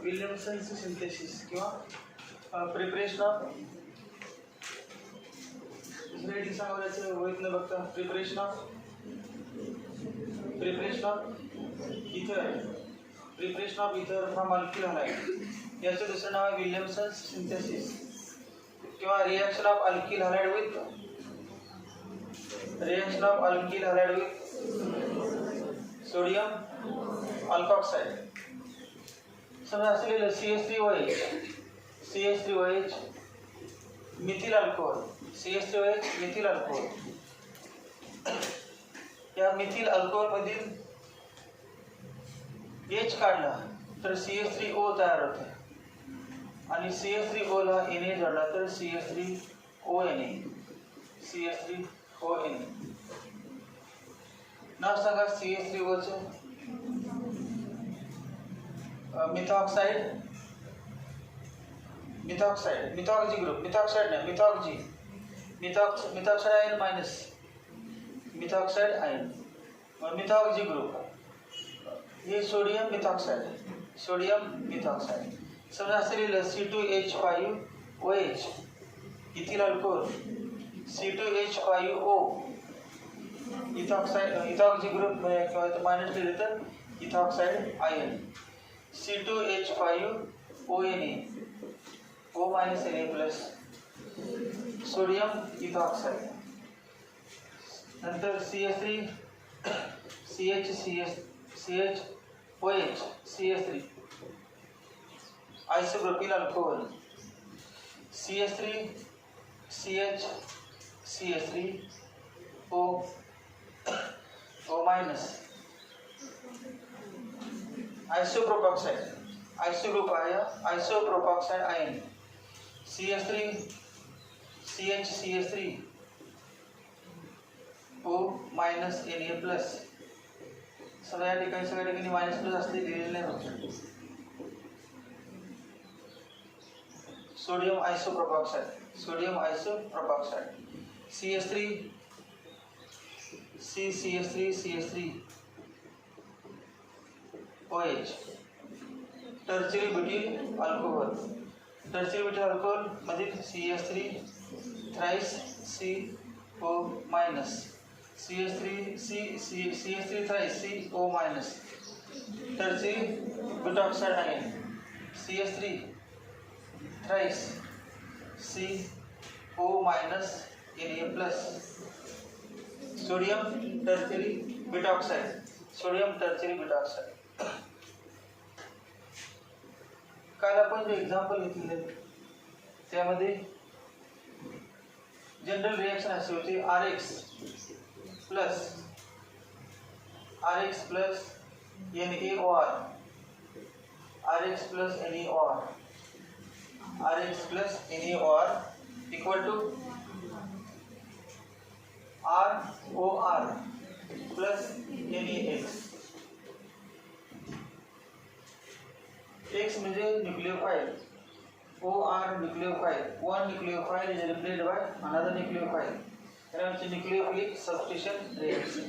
विल्यमसनचं synthesis किंवा preparation of दुसऱ्या सांगायचं होत न बघता preparation of ether from alkyl halide याचं दुसरं नाव आहे विल्यमसन सिंथेसिस किंवा reaction of alkyl halide with sodium alkoxide. समजा असलेलं CH3OH मिथिल अल्कोहोल या मिथिल अल्कोहोलमधील H काढला तर CH3O तयार होते आणि CH3O ला Na जोडला तर CH3ONA. नाव सांगा CH3O चं. Methoxy group, methoxide ion minus methoxide ion. Methoxy group हे सोडियम मिथॉक्साइड. समजा असलेलं C2H5OH ethyl alcohol C2H5O ethoxy group minus लिहिले तर ethoxide ion C2H5ONA O minus Na plus sodium ethoxide. नंतर CH3OH CH3 isopropyl alcohol CH3O isopropoxide ion CH3O Na plus. सगळ्या ठिकाणी minus plus असते दिलेले नाही होते. Sodium isopropoxide CH3OH tertiary butyl alcohol मधील CH3 thrice CO CH3 thrice CO tertiary ब्युटॉक्साइड ion CH3 thrice CO Na plus. Sodium tertiary butoxide. काल आपण जे एक्झाम्पल घेतले त्यामध्ये जनरल रिएक्शन अशी होती RX plus NaOR equal to ROR plus NaX. X म्हणजे nucleophile, OR nucleophile. One nucleophile is replaced by another nucleophile. That is nucleophilic substitution reaction.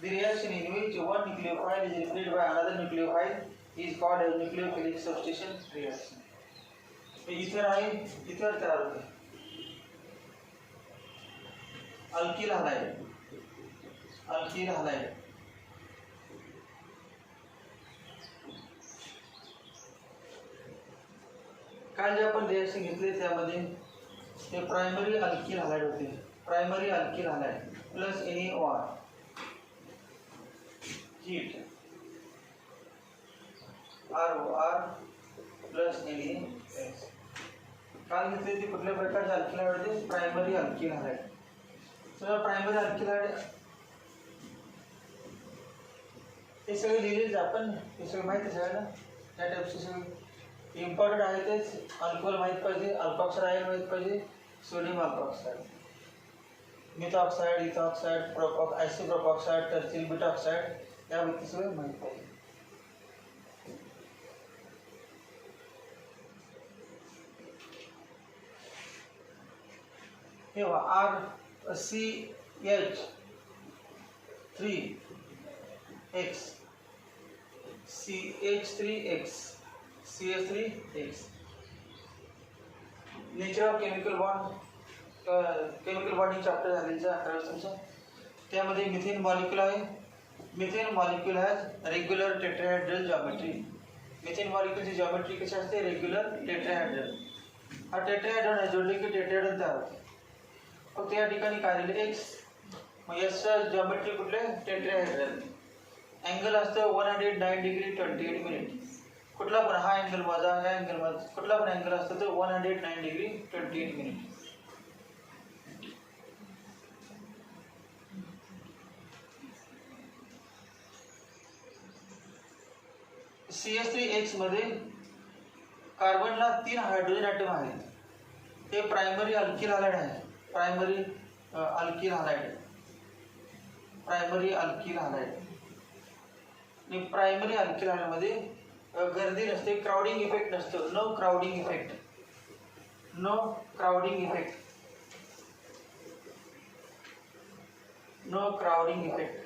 The reaction in which one nucleophile is replaced by another nucleophile is called a nucleophilic substitution reaction. इथर तयार होते alkyl halide. काल जे आपण reaction घेतले त्यामध्ये हे primary alkyl halide होते. Plus NaOR heat ROR plus NaX. काल घेतले ते कुठल्या प्रकारचे अल्किल हॅलाइड होते? Primary alkyl halide. Primary alkyl halide हे सगळे लिहिलेच आपण, हे सगळं माहिती सगळ्यांना. त्या टाईपचे सगळे इम्पॉर्टंट आहे तेच. अल्कोहोल माहीत पाहिजे, अल्कॉक्साइड आयन माहीत पाहिजे, sodium alkoxide, methoxide, ethoxide, isopropoxide, tertiary butoxide या गोष्टी सगळं माहीत पाहिजे. हे CH3X CH3X. Nature of chemical bond, chemical bonding chapter झालेलं 11वीचं. त्यामध्ये मिथेन मॉलिक्यूल आहे. Methane molecule has regular tetrahedral geometry. Methane मॉलिक्यूलची जॉमेट्री कशी असते? Regular tetrahedral. हा टेट्राहेड्रल जोडले की टेट्राहेड्रल तयार होते. फक्त या ठिकाणी काय दिले? एक्स. मग याचं जॉमेट्री कुठले? टेट्राहेड्रल. अँगल असतं 109 डिग्री 28 मिनिट. कुठला पण हा अँगल माझा, ह्या अँगल माझा, कुठला पण अँगल असतो तो 109 डिग्री 28 मिनिट. CH3X मध्ये कार्बनला 3 हायड्रोजन ॲटम आहेत. ते प्रायमरी अल्किल हॅलाइड आहे. Primary alkyl halide. Primary alkyl halide. आणि प्रायमरी अल्किल हॅलाइडमध्ये गर्दी नसते, क्राउडिंग इफेक्ट नसतो. No crowding effect. No crowding effect. No crowding effect.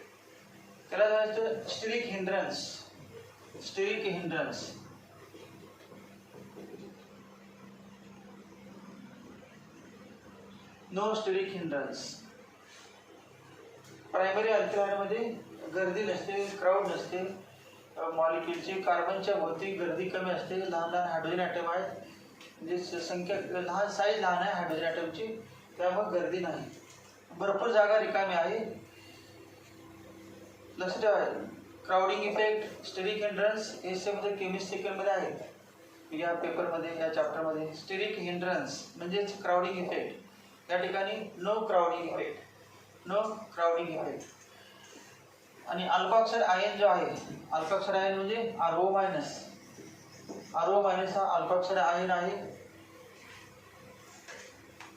त्याला जायचं steric hindrance. Steric hindrance. No steric hindrance. Primary अल्किलाइडमध्ये गर्दी नसते, क्राऊड नसते. मॉलिक्यूलची कार्बनच्या भोवती गर्दी कमी असते. लहान लहान हायड्रोजन ॲटम आहेत, म्हणजे संख्या लहान, साईज लहान आहे हायड्रोजन ॲटमची, त्यामुळे गर्दी नाही. भरपूर जागा रिकामी आहे. लक्षात ठेवा. क्राउडिंग इफेक्ट, स्टिरिक हिंड्रन्स हे मध्ये केमिस्ट्री सेकंडमध्ये आहेत. या पेपरमध्ये, या चॅप्टरमध्ये स्टिरिक हिंड्रन्स म्हणजेच क्राउडिंग इफेक्ट. या ठिकाणी no crowding effect. No crowding effect. आणि अल्फा ऑक्साईड आयन जो आहे, अल्फा ऑक्साईड आयन म्हणजे RO मायनस. RO मायनस हा अल्फा ऑक्साईड आयन आहे.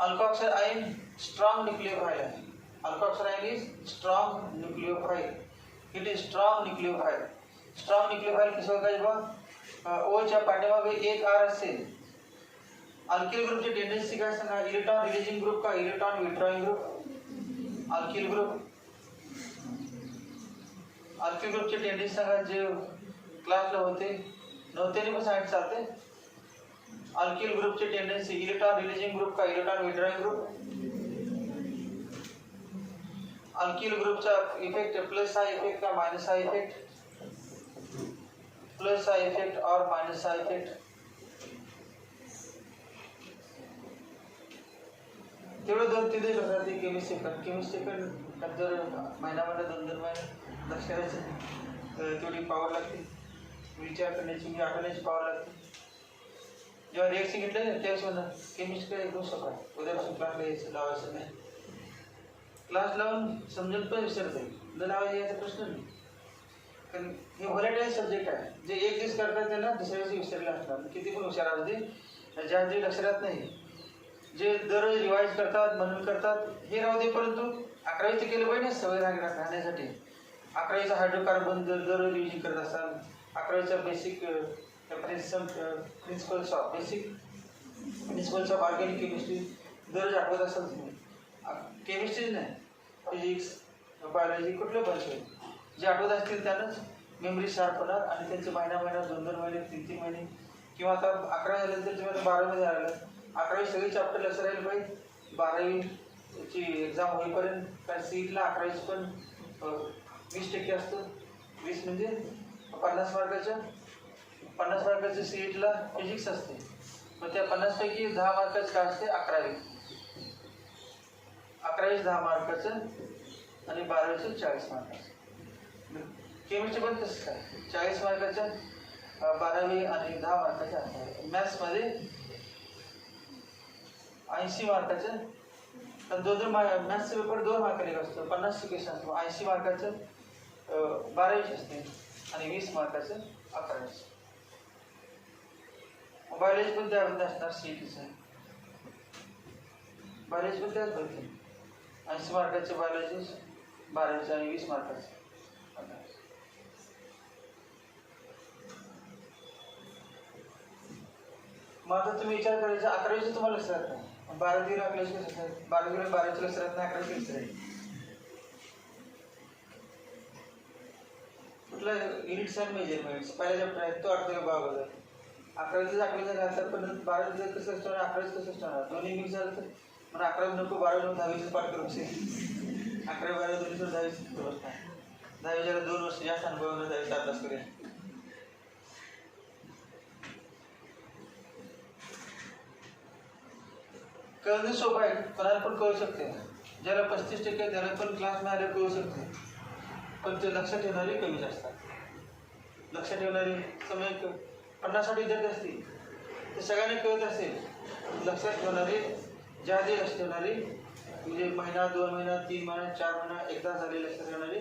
Alpha oxide ion strong nucleophile आहे. Alpha oxide ion is strong nucleophile. It is strong nucleophile. Strong nucleophile कसं काय बघा? ओच्या पाठीमागे एक R असेल. अल्किल ग्रुपची टेंडन्सी काय सांगा? इलेक्ट्रॉन रिलीजिंग ग्रुप का electron withdrawing group? Alkyl group. Alkyl ग्रुपची टेंडन्सी सांगा, जे क्लासला होते नव्हते पण सांगितलं चालते. अल्किल ग्रुपची टेंडन्सी इलेक्ट्रॉन रिलीजिंग ग्रुप का इलेक्ट्रॉन विथड्रॉइंग ग्रुप? अल्किल ग्रुपचा इफेक्ट प्लस हा इफेक्ट का मायनस हा इफेक्ट? प्लस हा इफेक्ट और मायनस हा इफेक्ट. तेवढं 2-3 दिवस लक्षात. केमिस्ट्री सेकंड जर महिना 2-2 महिने लक्ष करायचं, तेवढी पावर लागते. विचार करण्याची, आठवण्याची पावर लागते. जेव्हा रिएक्शन घेतलं त्यावेळेस म्हणा केमिस्ट्री एकदम सोपं आहे. उद्यापासून क्लासला यायचं, लावायचं नाही. क्लास लावून समजेल पण विसरत आहे, न लावायचं याचा प्रश्न नाही. कारण हे व्हॉलेटाईल सब्जेक्ट आहे. जे एक दिवस करतात त्यांना दुसऱ्या दिवशी विसरले असतात. किती पण हुशार असते, ज्या जे लक्षात नाही, जे दररोज रिवाईज करतात, मनन करतात, हे राहू दे. परंतु 11वीचं केलं पाहिजे सवय राहण्यासाठी. 11वीचा हायड्रोकार्बन दररोज रिव्हिजन करत असाल. 11वीचा basic principles of organic chemistry दररोज आठवत असाल तुम्ही. केमिस्ट्री नाही, फिजिक्स, बायोलॉजी कुठलं पण जे आठवत असतील त्यानंच मेमरी शार्प होणार. आणि त्यांचे महिना 2-2 महिने 3-3 महिने किंवा आता 11 झाल्यानंतर तुम्हाला 12मध्ये राहिलं. 11वी सगळी चॅप्टर लक्षात राहील पाहिजे. 12वीची एक्झाम होईपर्यंत. कारण सीटला 11वीच पण 20% असतं. 20 म्हणजे 50 मार्काचं सीटला फिजिक्स असते. मग त्या 50 पैकी 10 मार्काचं काय असते? 11वी. 11वी 10 मार्काचं आणि 12वीचं 40 मार्काचं. केमिस्ट्री पण तसंच काय, 40 मार्काचं 12वी आणि 10 मार्काचं 11वी. मॅथ्समध्ये 80 मार्काचं. पण 2 मॅथ्सचा पेपर 2 मार्काने असतो. 50 क्वेश्चन असतो. 80 मार्काचं 12वीच असते आणि 20 मार्काचं 11वीच. बायोलॉजी पण त्यामध्ये असणार. सीईटीचं बायोलॉजी पण त्याच भरते. 80 मार्काचे बायोलॉजी 12वीचं आणि 20 मार्काचं. मग आता तुम्ही विचार करायचा 11वीचं तुम्हाला लक्षात राहत नाही, 12वी आपल्याच लक्षात राहत. 12वीचं लक्षात राहत नाही, 11वी लक्षात राहील. कुठलं युनिट्स अँड मेजरमेंट्स पहिला चॅप्टर आहे तो आठवतो. 12 11वीचं दाखलं घातलं पण 12वीचं कसं असणार 11वीचं कसं असणार दोन्ही मिक्स झालं तर मग 11वी नको 12वी 10वीचं पाठ करू असेल 11वी 12वी दोन्ही तर 10वीचं व्यवस्था 10वीला 2 वर्ष जास्त अनुभव 10वीचा अभ्यास करेल. कळणं सोपं आहे कोणाला पण कळू शकते ज्याला 35% त्याला पण क्लास मिळाले कळू शकते पण ते लक्षात ठेवणारे कमीच असतात लक्षात ठेवणारे समय 50-60 विद्यार्थी असतील ते सगळ्यांनी कळत असेल लक्षात ठेवणारे ज्याआधी लक्ष ठेवणारे म्हणजे महिना 2 महिना 3 महिना 4 महिना एकदा झाले लक्षात ठेवणारे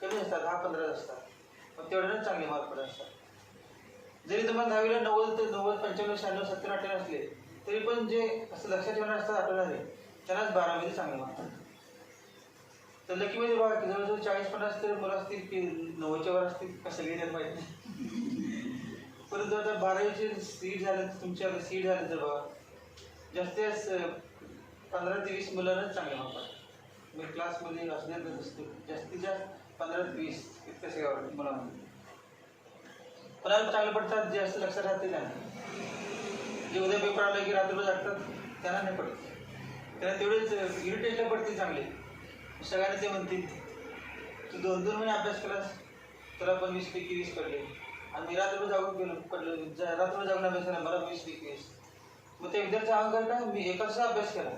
कमी असतात 10-15 असतात पण तेवढ्याने चांगले मार्क पडत असतात जरी तुम्हाला 10वीला 90 ते 90 95 96 70 98 असले तरी पण जे असं लक्षात ठेवणार असतात आठवणारे त्यांनाच 12वीमध्ये चांगले मार्क तर लकीमध्ये बघा की जवळजवळ 40-50 तरी मुलं असतील की 90च्या वर असतील का सगळे त्यात माहीत नाही परंतु आता 12वीचे सीट झाले तुमच्या सीट झाले तर बघा जास्तीत जास्त 15 ते 20 मुलांनाच चांगले मार्क पडतात मी क्लासमध्ये असले असतो जास्तीत जास्त 15 ते 20 इतकं सगळ्या मुलांमध्ये कोणाला चांगले पडतात जे असं लक्षात राहते त्यांना जे उद्या पेपर आले की रात्रभर जागतात त्यांना नाही पडत त्यांना तेवढेच इरिटेशला पडते चांगले सगळ्यांना ते म्हणतील तू 2-2 महिने अभ्यास केलास तुला पण 20 पैकी 20 पडले आणि मी रात्रभर जागून गेलो पडलं रात्रभर जागून अभ्यास केला मला 20 पैकी 20 मग ते विद्यार्थ्याचा अहंकार काय मी एकाचा अभ्यास केला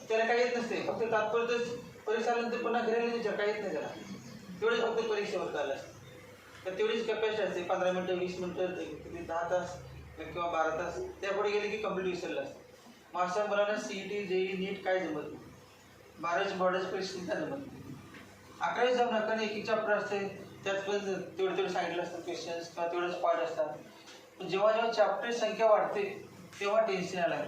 त्याला काही येत नसते फक्त तात्पुरतच परीक्षा आल्यानंतर पुन्हा घरी विचार काही येत नाही त्याला तेवढेच फक्त परीक्षेवर आलं तर तेवढीच कॅपॅसिटी असते 15 मिनटं 20 मिनटं किती 10 तास किंवा 12 तास त्यापुढे गेले की कंप्लीट विसरलं असतं मग अशा मुलांना CET JEE नीट काय जमत नाही 12वीच्या बोर्डाची परीक्षा काय जमत नाही 11वी जाऊन नका एक चॅप्टर असते त्यात पण तेवढे सांगितलं असतं क्वेश्चन्स किंवा तेवढेच पार्ट असतात पण जेव्हा जेव्हा चॅप्टर संख्या वाढते तेव्हा टेन्शन आलं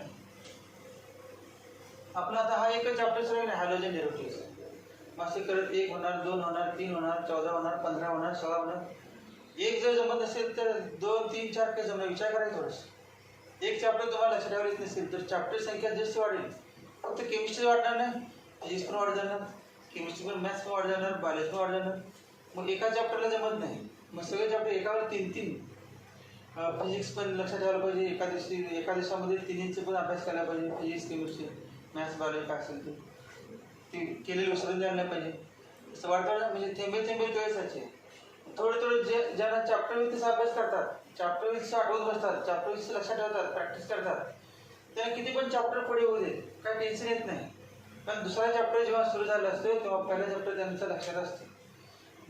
आपला आता हा एकच चॅप्टर सगळं नाही हॅलोजन डेरिव्हेटिव्हज मग असे करत 1 होणार 2 होणार 3 होणार 14 होणार 15 होणार 16 होणार एक जर जमत असेल तर 2 3 4 काही जमणार विचार करायचा थोडंसं एक चॅप्टर तुम्हाला लक्षात ठेवायला येत नसेल तर चॅप्टर संख्या जास्त वाढेल फक्त केमिस्ट्री वाढणार नाही फिजिक्स पण वाढ जाणार केमिस्ट्री पण मॅथ्स पण वाढ जाणार बायोलॉजी पण वाढ जाणार मग एका चॅप्टरला जमत नाही मग सगळे चॅप्टर एकावर 3-3 फिजिक्स पण लक्षात ठेवायला पाहिजे एका दिवसामध्ये 3 पण अभ्यास करायला पाहिजे फिजिक्स केमिस्ट्री मॅथ्स बायोलॉजी काय असेल ते केलेले विसरून द्यायला नाही पाहिजे असं वाटतं म्हणजे थेंबे थेंबे कळायचे थोडे ज्यांना चॅप्टर वीसचा अभ्यास करतात चॅप्टर वीसचं आठवत बसतात चॅप्टर वीसचं लक्षात ठेवतात प्रॅक्टिस करतात त्यांना किती पण चॅप्टर पुढे होऊ दे काय टेन्शन येत नाही कारण दुसरा चॅप्टर जेव्हा सुरू झाला असतो तेव्हा पहिला चॅप्टर त्यांचं लक्षात असते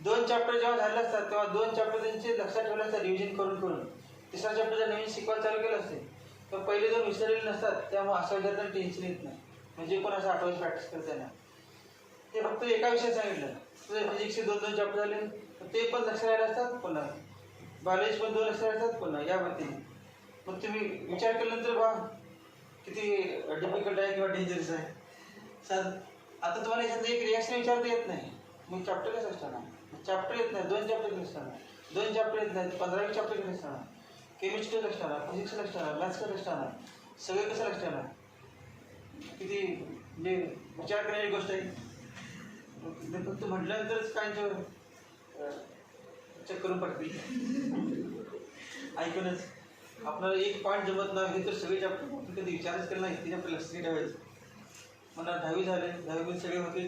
2 चॅप्टर जेव्हा झाले असतात तेव्हा 2 चॅप्टर त्यांचे लक्षात ठेवले असतात रिव्हिजन करून तिसरा चॅप्टर जर नवीन शिकवायला चालू केलं असते तर पहिले 2 विसरलेले नसतात त्यामुळे असं विद्यार्थ्यांना टेन्शन येत नाही म्हणजे कोण असं आठवायची प्रॅक्टिस करते ना ते फक्त एका विषयात सांगितलं तुझे फिजिक्सचे 2 चॅप्टर झाले ते पण लक्षात राहिले असतात पुन्हा बायोलॉजी पण 2 लक्षात असतात पुन्हा या पद्धतीने मग तुम्ही विचार केल्यानंतर बा किती डिफिकल्ट आहे किंवा डेंजरस आहे सर आता तुम्हाला याच्यात एक रिॲक्शन विचारता येत नाही मग चॅप्टर कसं असणार चॅप्टर येत नाही 2 चॅप्टर कसं असणार 2 चॅप्टर येत नाही 15 चॅप्टर कसं असणार केमिस्ट्री लक्षात राहणार फिजिक्स लक्षात राहणार मॅथ्स लक्षात राहणार सगळे कसं लक्षात राहणार किती म्हणजे विचार करण्याची गोष्ट आहे फक्त म्हटल्यानंतरच काय चेक करून पडतील ऐकूनच आपल्याला एक पॉईंट जमत नाही तर सगळे चॅप्टर कधी विचारच केला नाही तिने आपलं लक्ष ठेवायचं मला 10वी झाले 10वी सगळे होते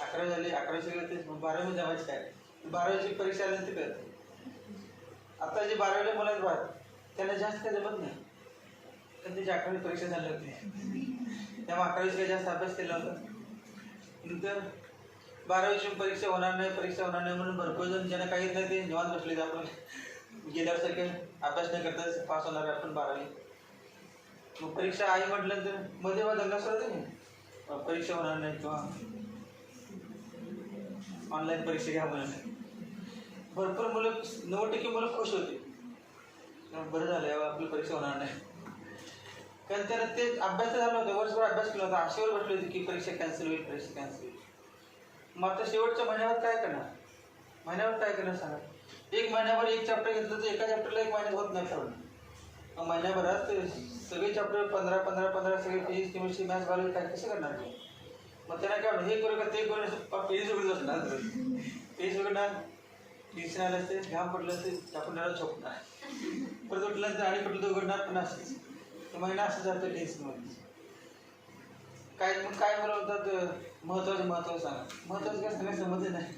11वी झाले 11वी सगळे होते 12वी जमायचं काय 12वीची परीक्षा आल्यानंतर कळत आता जे 12वीला मुलांत बाहेर त्यांना जास्त काय जमत नाही कारण त्याची 11वी परीक्षा झाली होती त्यामुळे 11वीच काही जास्त अभ्यास केला होता नंतर 12वीची परीक्षा होणार नाही म्हणून भरपूर जण ज्यांना काही नाही ते निवांत बसले आपण गेल्यासारखे अभ्यास नाही करता पास होणार आपण 12वी मग परीक्षा आई म्हटल्यानंतर मध्ये मग दंगा सुरू होते परीक्षा होणार नाही किंवा ऑनलाईन परीक्षा घ्या म्हणून भरपूर मुलं 90% मुलं खुश होते बरं झालं आपली परीक्षा होणार नाही कारण त्याला ते अभ्यास झाला होता वर्षभर अभ्यास केला होता आशेवर बसले होते की परीक्षा कॅन्सल होईल मग आता शेवटच्या महिन्यावर काय करणार सांगा एक महिन्याभर एक चॅप्टर घेतलं तर एका चॅप्टरला 1 महिन्यात होत नाही ठेवलं मग महिन्याभरात सगळे चॅप्टर 15 सगळे फिजिक्स केमिस्ट्री मॅथ्स बायोलॉजी काय कसं करणार मग त्यांना काय हे करू का ते करू पेज उघडत असणार पेज उघडणार टेन्शन आलं असते, घाम पडलं असते, आपण त्याला झोपणार, परत उठल्यानंतर आणि कुठलं उघडणार पण असंच. तो महिना असं जातं टेन्शनमध्ये. काय मला म्हणतात महत्त्वाचं सांगा. महत्त्वाचं काय सांगा समजलं नाही.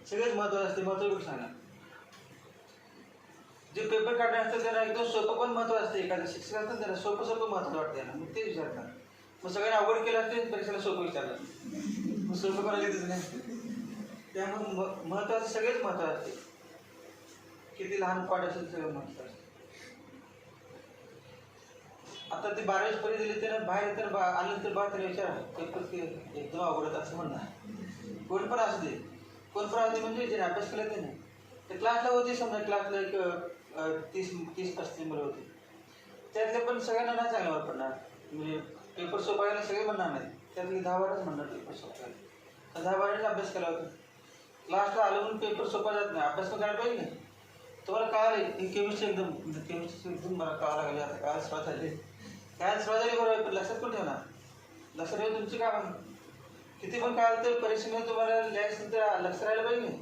सगळंच महत्त्वाचं असते, महत्त्वाचं कुठं सांगा. जे पेपर काढणे असतं त्यांना एकदम सोपं पण महत्त्व असते. एखादं शिक्षक असतं त्याला सोपं महत्त्व वाटतं त्यांना, मग ते विचारतात. मग सगळ्यांना अवघड केलं असते, परीक्षेला सोपं विचारलं, मग सोपं कोणाला येतच नाही. त्यामुळे महत्त्वाचं सगळेच महत्त्वाचं असते. किती लहान पाठ असेल सगळं महत्त्वाचं असते. आता ते 12वी परीक्षा दिली त्यानं बाहेर तर आलं तर त्याला विचारा पेपर ते एकदम अवघड असं म्हणणार. कोण पण असू दे म्हणजे ज्याने अभ्यास केला ते नाही. तर क्लासला होती समजा, क्लासला एक 30-35 मुलं होती. त्यातले पण सगळ्यांना नाही चांगलं मार्क पडणार. म्हणजे पेपर सोपायला सगळे म्हणणार नाही, त्यातले 10-12च म्हणणार पेपर सोपायला. 10-12ने अभ्यास केला होता. क्लासला आलं म्हणून पेपर सोपा जात नाही, अभ्यास पण करायला पाहिजे नाही. तुम्हाला कळालं केमिस्ट्री एकदम मला कळायला लागले. आता काय सुरुवात झाली बरोबर, पण लक्षात पण ठेवणार. लक्षात ठेवून तुमची काम किती पण कळालं तर परीक्षेमध्ये तुम्हाला लिहायचं तर लक्ष राहायला पाहिजे नाही.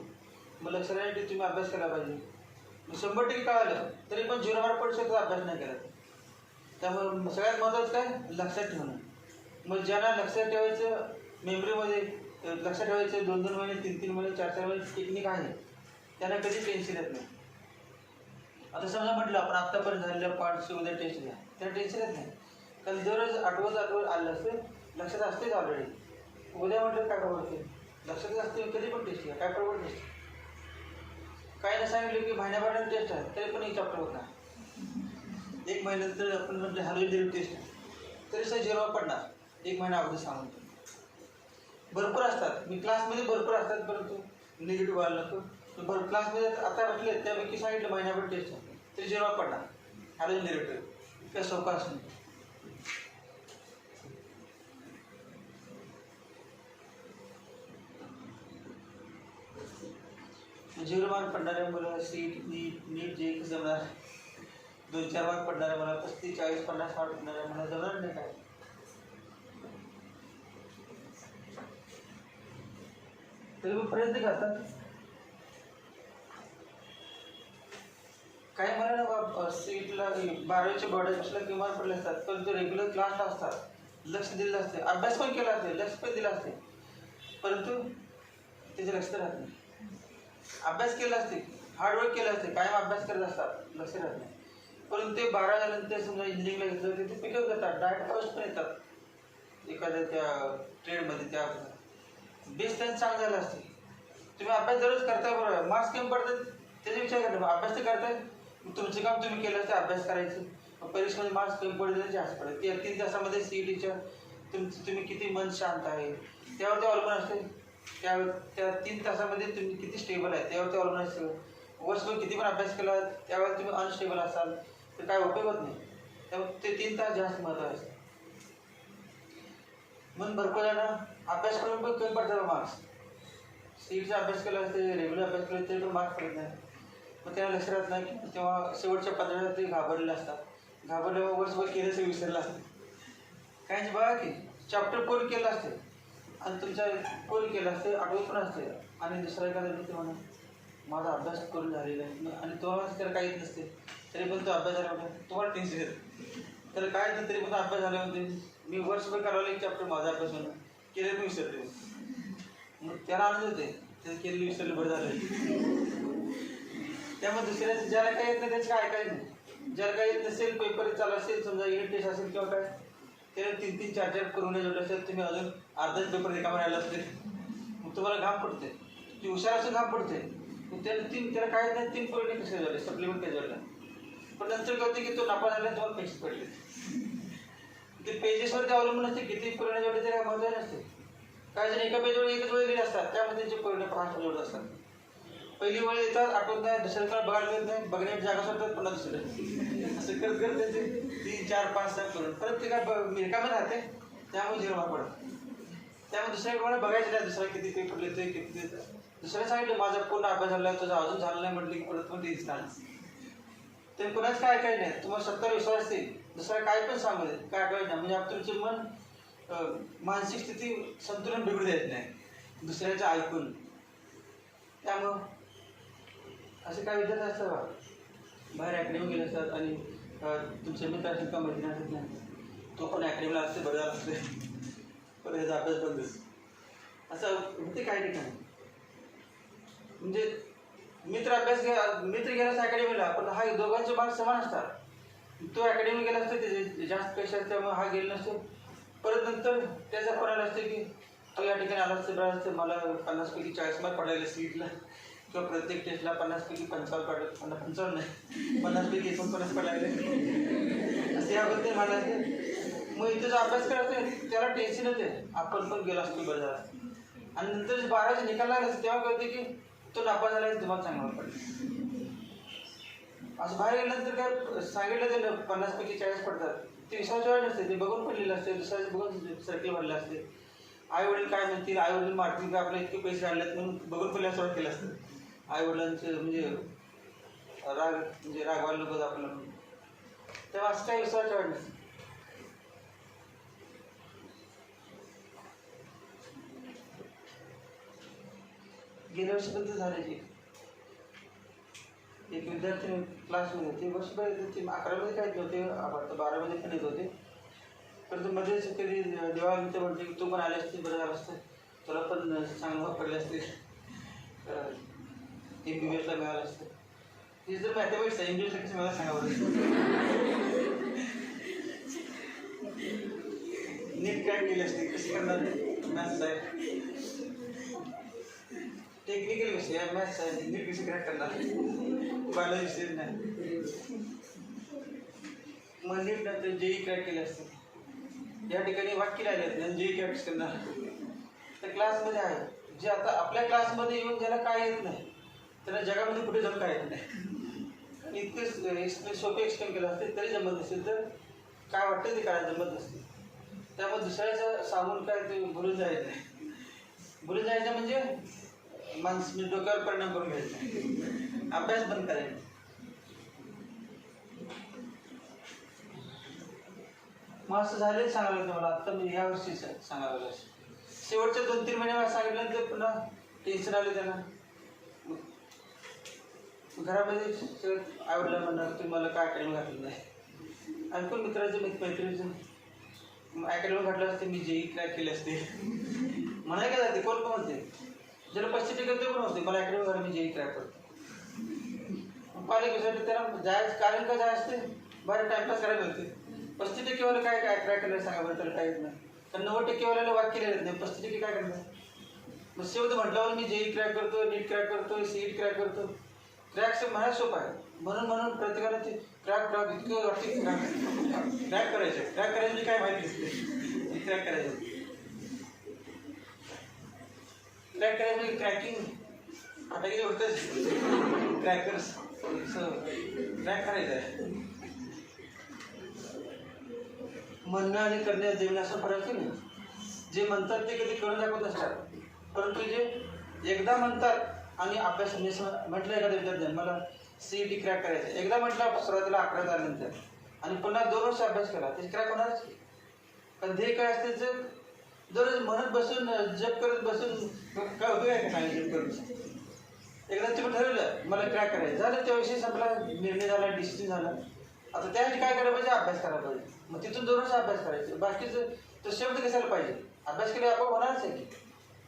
मग लक्ष राहण्यासाठी तुम्ही अभ्यास करायला पाहिजे. मग 100% कळालं तरी पण 0 मार्क पडू शकतो अभ्यास नाही केला. त्यामुळे सगळ्यात महत्त्वाचं काय लक्षात ठेवणं. मग ज्यांना लक्षात ठेवायचं मेमरीमध्ये लक्षात ठेवायचं 2-2 महिने 3-3 महिने 4-4 महिने टेक्निक आहे, त्यांना कधी टेन्शन येत नाही. आता समजा म्हटलं आपण आत्तापर्यंत झालेल्या पार्टची उद्या टेस्ट घ्या, त्याला टेन्शन येत नाही. कारण दररोज आठवत आलं असतं, लक्षात असतेच ऑलरेडी. उद्या म्हटलं काय पडते लक्षातच असते, कधी पण टेस्ट घ्या, काय पडवत टेस्ट. काय नाही सांगितलं की महिन्याभरात टेस्ट आहे तरी पण एक चॅप्टर होत नाही. 1 महिन्यानंतर आपण म्हटलं हॅलोजेन टेस्ट आहे तरी सर 0 पडणार. 1 महिना अगोदर सांगून भरपूर असतात. मी क्लासमध्ये भरपूर असतात, परंतु निगेटिव्ह आलं नको. क्लासमध्ये आता म्हटले त्यापैकी सांगितलं महिन्याभर टेस्ट आहे तरी 0 पडणार. हॅलोजेन निगेटिव्ह इतकं सोपं असं. 0 मार्क पडणाऱ्या मुलं नीट जे जमणार. 2-4 मार्क पडणाऱ्या मला 35-40-50 मार्क पडणाऱ्या मला जमणार नाही. काय तरी मग प्रयत्न करतात. काही मला ना सीटला 12वीच्या बोर्ड एक्झामला किती मार्क पडले असतात, पण ते रेग्युलर क्लासला असतात, लक्ष दिलेलं असते, अभ्यास पण केला असते, लक्ष पण दिलं असते, परंतु त्याचे लक्ष राहत नाही. अभ्यास केला असते, हार्डवर्क केलं असते, कायम अभ्यास करत असतात, लक्ष राहत नाही. परंतु ते 12 झाल्यानंतर समजा इंजिनिअरिंगला घेतलं ते पिकअप करतात, डायरेक्ट फर्स्ट पण येतात एखाद्या त्या ट्रेडमध्ये. त्या बेस त्यांचं चांगलं झालं असते. तुम्ही अभ्यास दररोज करताय बरोबर, मार्क्स कमी पडतात त्याचा विचार करता. अभ्यास तर करताय, तुमचं काम तुम्ही केलं असतं अभ्यास करायचं. परीक्षेमध्ये मार्क्स कमी पडले तर जास्त पडेल. त्या 3 तासामध्ये CETच्या तुम्ही किती मन शांत आहे त्यावरती अवलंबून असते. त्या 3 तासामध्ये तुम्ही किती स्टेबल आहे त्यावरती अवलंबून असते. वर्षभर किती पण अभ्यास केला त्यावेळेस तुम्ही अनस्टेबल असाल तर काय उपयोग होत नाही. त्यामुळे ते 3 तास जास्त महत्त्वाचे असते. म्हणून भरपूर जण अभ्यास करून पण कमी पडतात मार्क्स. सीटचा अभ्यास केला असते, रेग्युलर अभ्यास केला तरी पण मार्क्स पडत नाही. मग त्यांना लक्ष राहत नाही की तेव्हा शेवटच्या 15 ते घाबरलेले असतात. घाबरल्यावर वर्षभर केलं असं विसरलं असतं. काहींचे बघा की चॅप्टर पूर्ण केलं असते आणि तुमच्या पूर्ण केलं असते, आठवत पण असते, आणि दुसरा एखादा व्यक्ती म्हणा माझा अभ्यास करून झालेला आहे आणि तो त्याला काहीच नसते तरी पण तो अभ्यास झाला होता, तुम्हाला टेन्शन येतं. त्याला काय नाही तरी पण अभ्यास झाला होते. मी वर्षभर करावलं एक चॅप्टर माझा अभ्यास म्हणून केले पण विसरले. मग त्याला आनंद होते त्याचं केलेलं विसरलं बरं झालं. त्यामुळे दुसऱ्याचं ज्याला काही येत नाही त्याचं काय ऐकायचं नाही. ज्याला काही येत नसेल, पेपर चालू असेल, समजा युनिट टेस्ट असेल किंवा काय, त्याला 3-3, 4-4 करून जेवढे असेल तुम्ही अजून अर्धाच पेपर रिकामा राहिला असते, मग तुम्हाला घाम पडते. ती हुशार असून घाम पडते. त्याला काय नाही 3 पॉईंट कसे झाले, सप्लिमेंट काय झालं, पण नंतर कळते की तो नापास झाला तुम्हाला पैसे पडले. ते पेजेसवरती अवलंबून असते किती पूर्ण जेवढे तरी महत्त्वाचे नसते. काही जण एका पेजवर एकच वेळ दिले असतात, त्यामध्ये त्यांचे पूर्ण फास्ट जोडत असतात. पहिली वेळ येतात आठवत नाही, दुसऱ्या बघायला मिळत नाही, बघण्याची जागा सोडतात, पुन्हा दुसरं असं करत करत त्यांचे 3, 4, 5 तास करून परत ते काय रिकामे राहते. त्यामुळे 0 मार्क पडतात. त्यामुळे दुसऱ्याकडे बघायचं नाही दुसरा किती पेपर लिहितोय किती देतं. दुसऱ्या सांगितलं माझा पूर्ण अभ्यास झाला तुझा अजून झाला नाही म्हटलं की परत पण ते दिसणार. ते कुणाच काय काही नाही, तुम्हाला 70 विश्वास असते, दुसरा काय पण सांगू दे काय ऐकायचं नाही. म्हणजे आप तुमचे मन मानसिक स्थिती संतुलन बिघडू देत नाही दुसऱ्याचं ऐकून. त्यामुळं असे काही विद्यार्थी असतात बा बाहेर अकॅडमी गेले असतात आणि तुमचे मित्र असतात का मैत्रिणी असतात नाही, तो पण अकॅडमीला असते बघायला असते, पण ह्याचा अभ्यास बंदच असं होते काही ठिकाणी. म्हणजे मित्र गेला अकॅडमीला, पण हा दोघांचे मार्क समान असतात. तो अकॅडमी गेला असतो त्याचे जास्त पैसे असते त्यामुळे हा गेला नसतो. परत नंतर त्याचा फोन आला असते की तो या ठिकाणी आला असते बरं असते, मला 50पैकी 40 मार्क पडायला सीटला, किंवा प्रत्येक टेस्टला 50पैकी 55 पडले, 55 नाही 50पैकी 49 पडायला असे याबद्दल मला असते. मग इथं जो अभ्यास करायचा त्याला टेन्शन होते, आपण पण गेलो असतो बरं झाला. आणि नंतर 12चे निकाल लागले असते तेव्हा कळते की तो नापास झाला आहे, तुम्हाला चांगला पडला. असं बाहेर गेल्यानंतर काय सांगितलं ते 50पैकी 40 पडतात, ते विश्वासाची वाट नसते, ते बघून पडलेलं असते, दुसऱ्याचे बघून सर्कल भरलं असते. आईवडील काय म्हणतील, आईवडील मारतील का, आपले इतके पैसे आणलेत म्हणून बघून पडल्या सुरुवात केलं असतं. आईवडिलांचं म्हणजे रागवायला नको आपल्याला, तेव्हा असं काही विश्वासाची वाट नसते. गेल्या वर्षीपर्यंत झाले की एक विद्यार्थी क्लासमध्ये ते वर्षभर ते 11वीमध्ये काहीच नव्हते, 12वीमध्ये पण येत होते. परंतु मध्येच कधी दिवाळीत म्हणते की तू पण आले असते बरं झालं असतं, तुला पण चांगलं भाग पडले असते, MBBSला मिळालं असतं. हे जर मॅथमॅटिक्स आहे, MBBSला कसं मला सांगा बरं. नीट क्रॅक केली असते, कशी करणार मॅथ्स आहे, टेक्निकल विषय आहे, मॅथ्स आहे, नीट कशी क्रॅक करणार, बायोलॉजी विषय नाही. मग नीट नंतर JEE क्रॅक केले असते. या ठिकाणी वाक्य राहिले आहेत JEE क्रॅक करणार तर क्लासमध्ये आहे, जे आता आपल्या क्लासमध्ये येऊन ज्याला काय येत नाही त्याला जगामध्ये कुठे जाऊन काय येत नाही. आणि इतके सोपे एक्सप्लेन केलं असते तरी जमत नसेल तर काय वाटतं ते काय जमत नसते. त्यामुळे दुसऱ्याचं सांगून काय ते बोलून जायचं नाही. बोलून जायचं म्हणजे माणसं डोक्यावर परिणाम करून घ्यायचा, अभ्यास बंद करायचा. मग असं झालं सांगायला लागतं मला, आत्ता मी ह्या वर्षी सांगायला लागलं. शेवटच्या 2-3 महिने सांगितल्यानंतर पुन्हा टेन्शन आलं त्यांना. घरामध्ये सगळं आईवडिला म्हणणार तुम्ही मला काय अकॅडमी घातलं नाही, आणि पण मित्राचं मैत्रिणीचं अकॅडमी घातलं असते, मी JEE क्रॅक केले असते म्हणाय काय जाते, कोण म्हणते ज्याला 50% ते पण होते मला अकॅडमी घालून मी JEE क्रॅक करतो. पालिकेसाठी त्याला जायचं कारण का जाय असते, बाहेर टाइमपास करायला मिळते. 35% वाले काय क्रॅक करायला सांगा बरं, त्याला काय येत नाही. तर 90% वाल्याला वाक्य येत नाही, 35% काय करणार. मग शेवट म्हटल्यावर मी JEE क्रॅक करतो, नीट क्रॅक करतो, CET क्रॅक करतो. क्रॅक म्हणायला सोपं आहे, म्हणून प्रत्येकाला ते क्रॅक इतकं वाटते क्रॅक करायचं मी काय माहिती दिसते क्रॅक करायचं. क्रॅक करायचं म्हणजे क्रॅकिंग आता होतंच, क्रॅकर्स क्रॅक करायचं आहे. म्हणणं आणि करण्यात जीवनात असं फरक आहे ना. जे म्हणतात ते कधी करून दाखवत नसतात, परंतु जे एकदा म्हणतात आणि अभ्यास म्हटलं एखाद्या विद्यार्थ्याने मला CET क्रॅक करायचं, एकदा म्हटलं सुरुवातीला 11 झाल्यानंतर आणि पुन्हा 2 वर्ष अभ्यास केला त्याची क्रॅक होणारच. पण ध्येय काय असते, जर दररोज म्हणत बसून जप करत बसून काय उपयोग आहे का नाही जप करून. एकदा तुम्ही ठरवलं मला क्रॅक करायचं झालं, त्याविषयी संपला, निर्णय झाला, डिसिजन झाला. आता त्यासाठी काय करायला पाहिजे, अभ्यास करायला पाहिजे. मग तिथून 2 वर्ष अभ्यास करायचं, बाकीचं तर शब्द कशाला पाहिजे, अभ्यास केले आपण होणारच आहे की.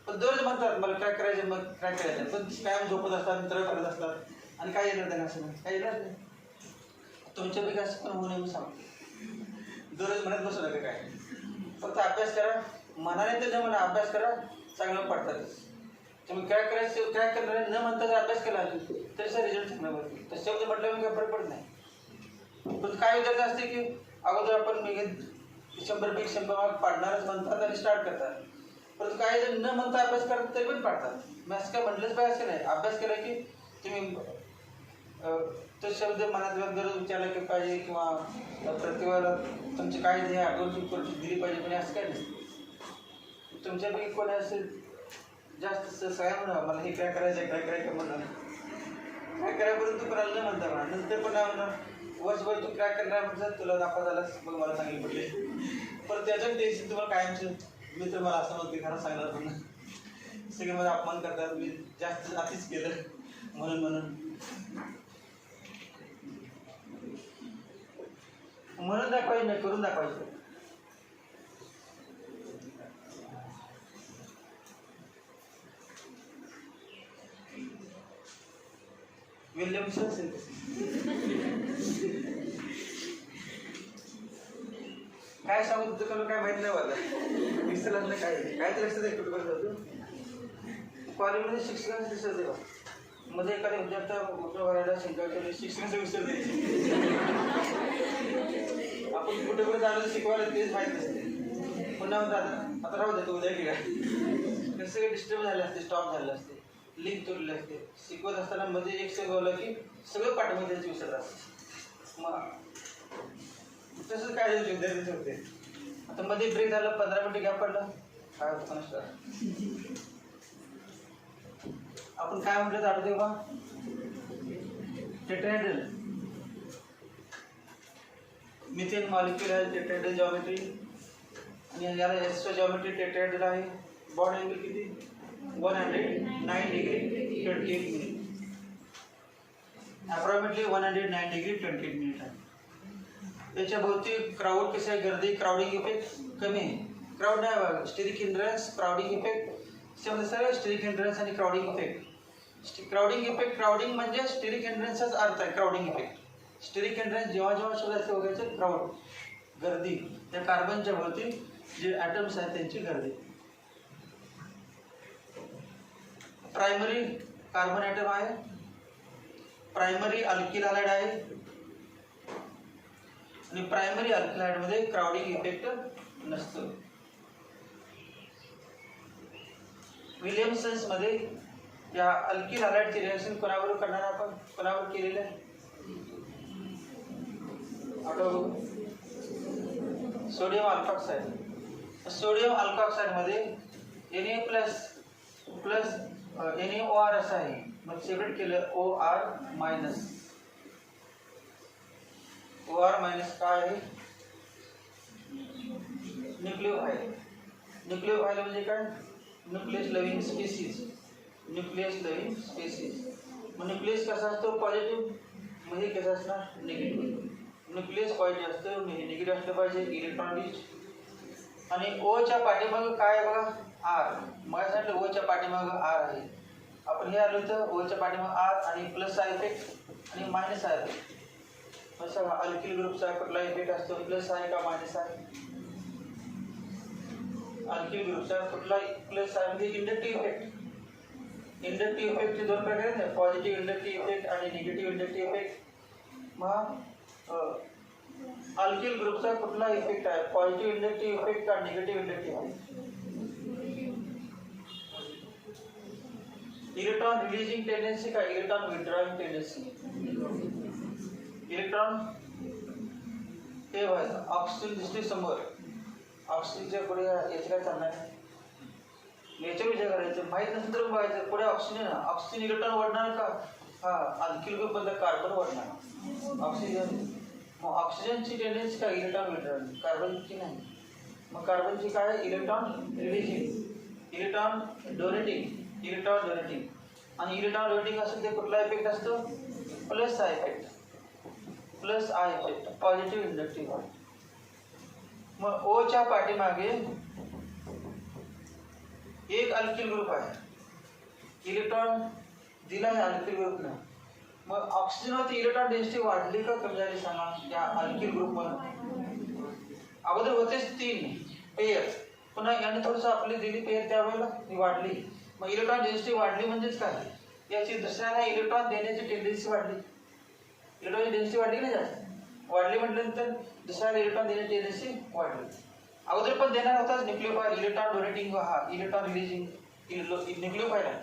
पण दररोज म्हणतात मला क्रॅक करायचं, मग क्रॅक करायचं, पण कायम झोपत असतात, मित्र करत असतात आणि काय येणार त्यांना असं काही येणार नाही. तुमच्या विकास पण होऊ नये मी सांगतो. दररोज म्हणत बसू नका काय, फक्त अभ्यास करा, मनाने तर न म्हणा अभ्यास करा, चांगलं पडतातच. तुम्ही क्रॅक करायचं, क्रॅक करणार न म्हणता जर अभ्यास केला तरी सर रिझल्ट चांगला मिळतील. तर शब्द म्हटल्यावर काही फरक पडत नाही. पण काय विद्यार्थी असते की अगोदर आपण 100पैकी 100 मार्क पाडणारच म्हणतात आणि स्टार्ट करतात, परंतु काही जण न म्हणता अभ्यास करतात तरी पण पाडतात. मॅथ्स काय म्हटलंच पाहिजे असं नाही, अभ्यास केला की तुम्ही तो शब्द मनात दररोज विचारला की पाहिजे, किंवा प्रत्येक वेळेला तुमचे काय ध्येय आठवण करून दिली पाहिजे, पण असं काय नाही. तुमच्यापैकी कोणी असेल जास्त सगळ्या म्हणा मला हे काय करायचं काय करायचं म्हणणार, काय करा परंतु कोणाला न म्हणता म्हणा, नंतर पण म्हणणार वर्षभर तू क्रॅक करणार म्हणतात, तुला दाखवा झालास मग मला चांगले पडले. पण त्याच्यात टेन्शन तुम्हाला कायमचं मित्र मला असं म्हणते खरं सांगणार पण सगळे मला अपमान करतात, मी जास्त अतिच केलं म्हणून दाखवायचं नाही, करून दाखवायचं. विल्यमसन काय सांगू तुझं काय माहित नाही मला. विसरलं काय तर लक्षात आहे कुठं जातो कॉलेजमध्ये शिक्षकांचं दिसत तेव्हा मध्ये एखाद्या विद्यार्थ्या मोठं भरायला शिकायचं शिक्षकांचं विसर द्यायचे. आपण कुठे कुठे जाणं शिकवायला तेच माहीत नसते. पुन्हा आता राहू दे, तू उद्या गेला सगळे डिस्टर्ब झाले असते, स्टॉप झाले असते, लिंक तुटले असते. शिकवत असताना मध्ये एक बोललं की सगळं पाठमध्ये त्यांचे विसरत असते. मग तसंच काय झालं विद्यार्थी होते. आता मध्ये ब्रेक झालं, 15 मिनिटं गॅप पडला, काय होतं नसतं. आपण काय म्हटलं आठवते बा, टेट्राहेड्रल मिथेन मॉलिक्यूल आहे, टेट्राहेड्रल जॉमेट्री. आणि याला एक्स्ट्रा जॉमेट्री टेट्राहेड्रल आहे. बॉन्ड अँगल किती 109 degree 28 minute, approximately 109 degree 28 minute आहे. त्याच्या भोवती क्राऊड कसं आहे, गर्दी, क्राउडिंग इफेक्ट कमी आहे. क्राऊड नाही, स्टेरिक हिंड्रन्स, क्राउडिंग इफेक्ट. त्याच्यामध्ये सगळं स्टेरिक हिंड्रन्स आणि crowding effect. Crowding effect, crowding म्हणजे स्टेरिक हिंड्रन्सचाच अर्थ आहे. क्राउडिंग इफेक्ट, स्टेरिक हिंड्रन्स जेव्हा जेव्हा शोध असते वगैरे क्राऊड, गर्दी, त्या कार्बनच्या भोवती जे ॲटम्स आहेत त्यांची गर्दी. प्रायमरी कार्बन ॲटम आहे, प्रायमरी अल्किल हॅलाइड आहे. आणि प्रायमरी अल्किल हॅलाइडमध्ये क्राउडिंग इफेक्ट नसतो. विलियमसन्स मध्ये या अल्किल हॅलाइडचे रिएक्शन कोणाबरोबर करणार आपण, कोणावर केलेलं आहे आठव, सोडियम अल्फॉक्साइड. सोडियम अल्फॉक्साइड मध्ये Na प्लस NaOR असं आहे. मग सेपरेट केलं OR मायनस. OR मायनस काय आहे, न्यूक्लिओफाइल. न्यूक्लिओफाइल म्हणजे काय, nucleus loving species. Nucleus loving species. मग न्यूक्लियस कसा असतो, पॉझिटिव्ह. मग हे कसं असणार, निगेटिव्ह. न्यूक्लियस पॉझिटिव्ह असतं, निगेटिव्ह असलं पाहिजे, इलेक्ट्रॉन रिच. आणि ओच्या पाठीमागं काय आहे बघा, आर. मग सांगितलं ओच्या पाठीमागं आर आहे. आपण हे आलो तर ओच्या पाठीमागं आर आणि प्लस आय इफेक्ट आणि मायनस आय इफेक्ट. मग सांगा अल्किल ग्रुपचा कुठला इफेक्ट असतो, प्लस आहे का मायनस आहे. अल्किल ग्रुपचा कुठला प्लस आहे म्हणजे इंडक्टिव्ह इफेक्ट. इंडक्टिव्ह इफेक्टचे दोन प्रकार आहेत, पॉझिटिव्ह इंडक्टिव्ह इफेक्ट आणि निगेटिव्ह इंडक्टिव्ह इफेक्ट. मग अल्किल ग्रुपचा कुठला इफेक्ट आहे, पॉझिटिव्ह इंडक्टिव्ह इफेक्ट का negative inductive effect. Electron releasing tendency का इलेक्ट्रॉन विथड्रॉइंग टेंडेन्सी. इलेक्ट्रॉन हे व्हायचं, ऑक्सिजन दिसते समोर, ऑक्सिजनच्या पुढे याचं काय चालणार नाही. याच्या विचार करायचं, माहीत नसेल तर बघायचं पुढे ऑक्सिजन. ऑक्सिजन इलेक्ट्रॉन वाढणार का, हा अल्किल ग्रुप बद्दल कार्बन वाढणार. ऑक्सिजन, मग ऑक्सिजनची टेंडेन्सी का इलेक्ट्रॉन विथड्रॉइंग, कार्बनची नाही. मग कार्बनची काय, electron releasing, electron donating, electron donating. आणि इलेक्ट्रॉन डोनेटिंग असेल ते कुठला इफेक्ट असतो, plus I effect. Plus I effect, positive inductive. मग ओच्या पाठीमागे एक अल्किल ग्रुप आहे, इलेक्ट्रॉन दिला आहे अल्किल ग्रुपनं. मग ऑक्सिजनवरती इलेक्ट्रॉन डेन्सिटी वाढली का कमी झाली सांगा या अल्किल ग्रुपमध्ये. अगोदर होतेच 3 पेयर, पुन्हा याने थोडंसं आपली दिली पेयर त्यावेळेला ती वाढली. मग इलेक्ट्रॉन डेन्सिटी वाढली म्हणजेच काय, याची दुसऱ्याला इलेक्ट्रॉन देण्याची टेंडन्सी वाढली. इलेक्ट्रॉनची डेन्सिटी वाढली ना जास्त, वाढली म्हटल्यानंतर दुसऱ्याला इलेक्ट्रॉन देण्याची टेंडन्सी वाढली. अगोदर पण देणार होताच न्यूक्लिओफाइल, इलेक्ट्रॉन डोनेटिंग हा इलेक्ट्रॉन रिलीजिंग न्यूक्लिओफाइल आहे.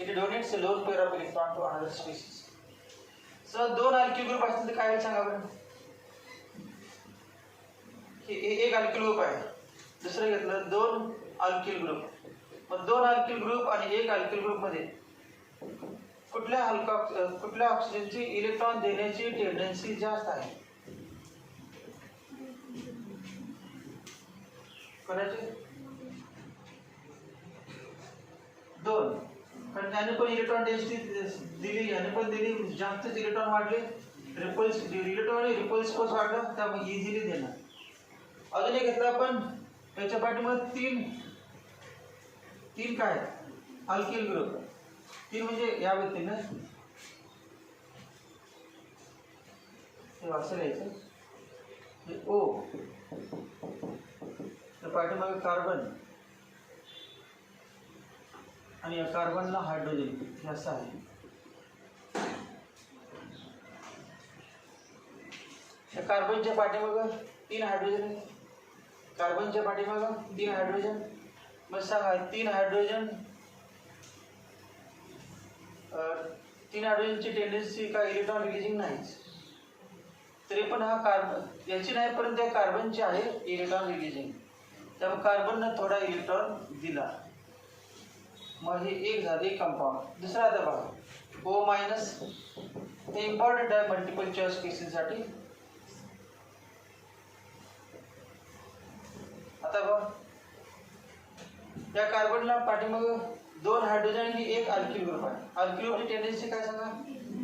It donates a lone pair of electron to another species. Sir 2 alkyl group असतील तर काय होईल सांगा बरं. एक अल्किल ग्रुप आहे, दुसरं घेतलं 2 अल्किल ग्रुप. मग 2 अल्किल ग्रुप आणि एक अल्किल ग्रुप मध्ये कुठल्या ऑक्सिजनची इलेक्ट्रॉन देण्याची टेंडन्सी जास्त आहे, कोणाची. 2 कारण त्याने पण इलेक्ट्रॉन डेन्सिटी दिली, याने पण दिली, जास्तच इलेक्ट्रॉन वाढले, इलेक्ट्रॉन रिपल्स फोर्स वाढला, त्यामुळे इझिली देणार. अजून एक घेतलं आपण, याच्या पाठीमध्ये तीन काय अल्किल ग्रुप, 3 म्हणजे या व्यक्तीनं हे असं लिहायचं, ओ त्या पाठीमागे कार्बन आणि या कार्बनला हायड्रोजन हे असं आहे. या कार्बनच्या पाठीमागं 3 हायड्रोजन आहे, कार्बनच्या पाठीमागं 3 हायड्रोजन. मग सांगा 3 हायड्रोजन, 3 हायड्रोजनची टेंडन्सी का इलेक्ट्रॉन रिलीजिंग नाहीच, तरी पण हा कार्बन याची नाही, परंतु त्या कार्बनची आहे इलेक्ट्रॉन रिलीजिंग, त्यामुळे कार्बननं थोडा इलेक्ट्रॉन दिला. मग हे एक झाले कंपाऊंड. दुसरा आता बघा O मायनस, हे इम्पॉर्टंट आहे मल्टिपल चॉईस केसेससाठी. आता बघ या कार्बनला पाठीमाग 2 हायड्रोजन आणि 1 अल्किल ग्रुप आहे. अल्किल ग्रुपची टेंडन्सी काय सांगा,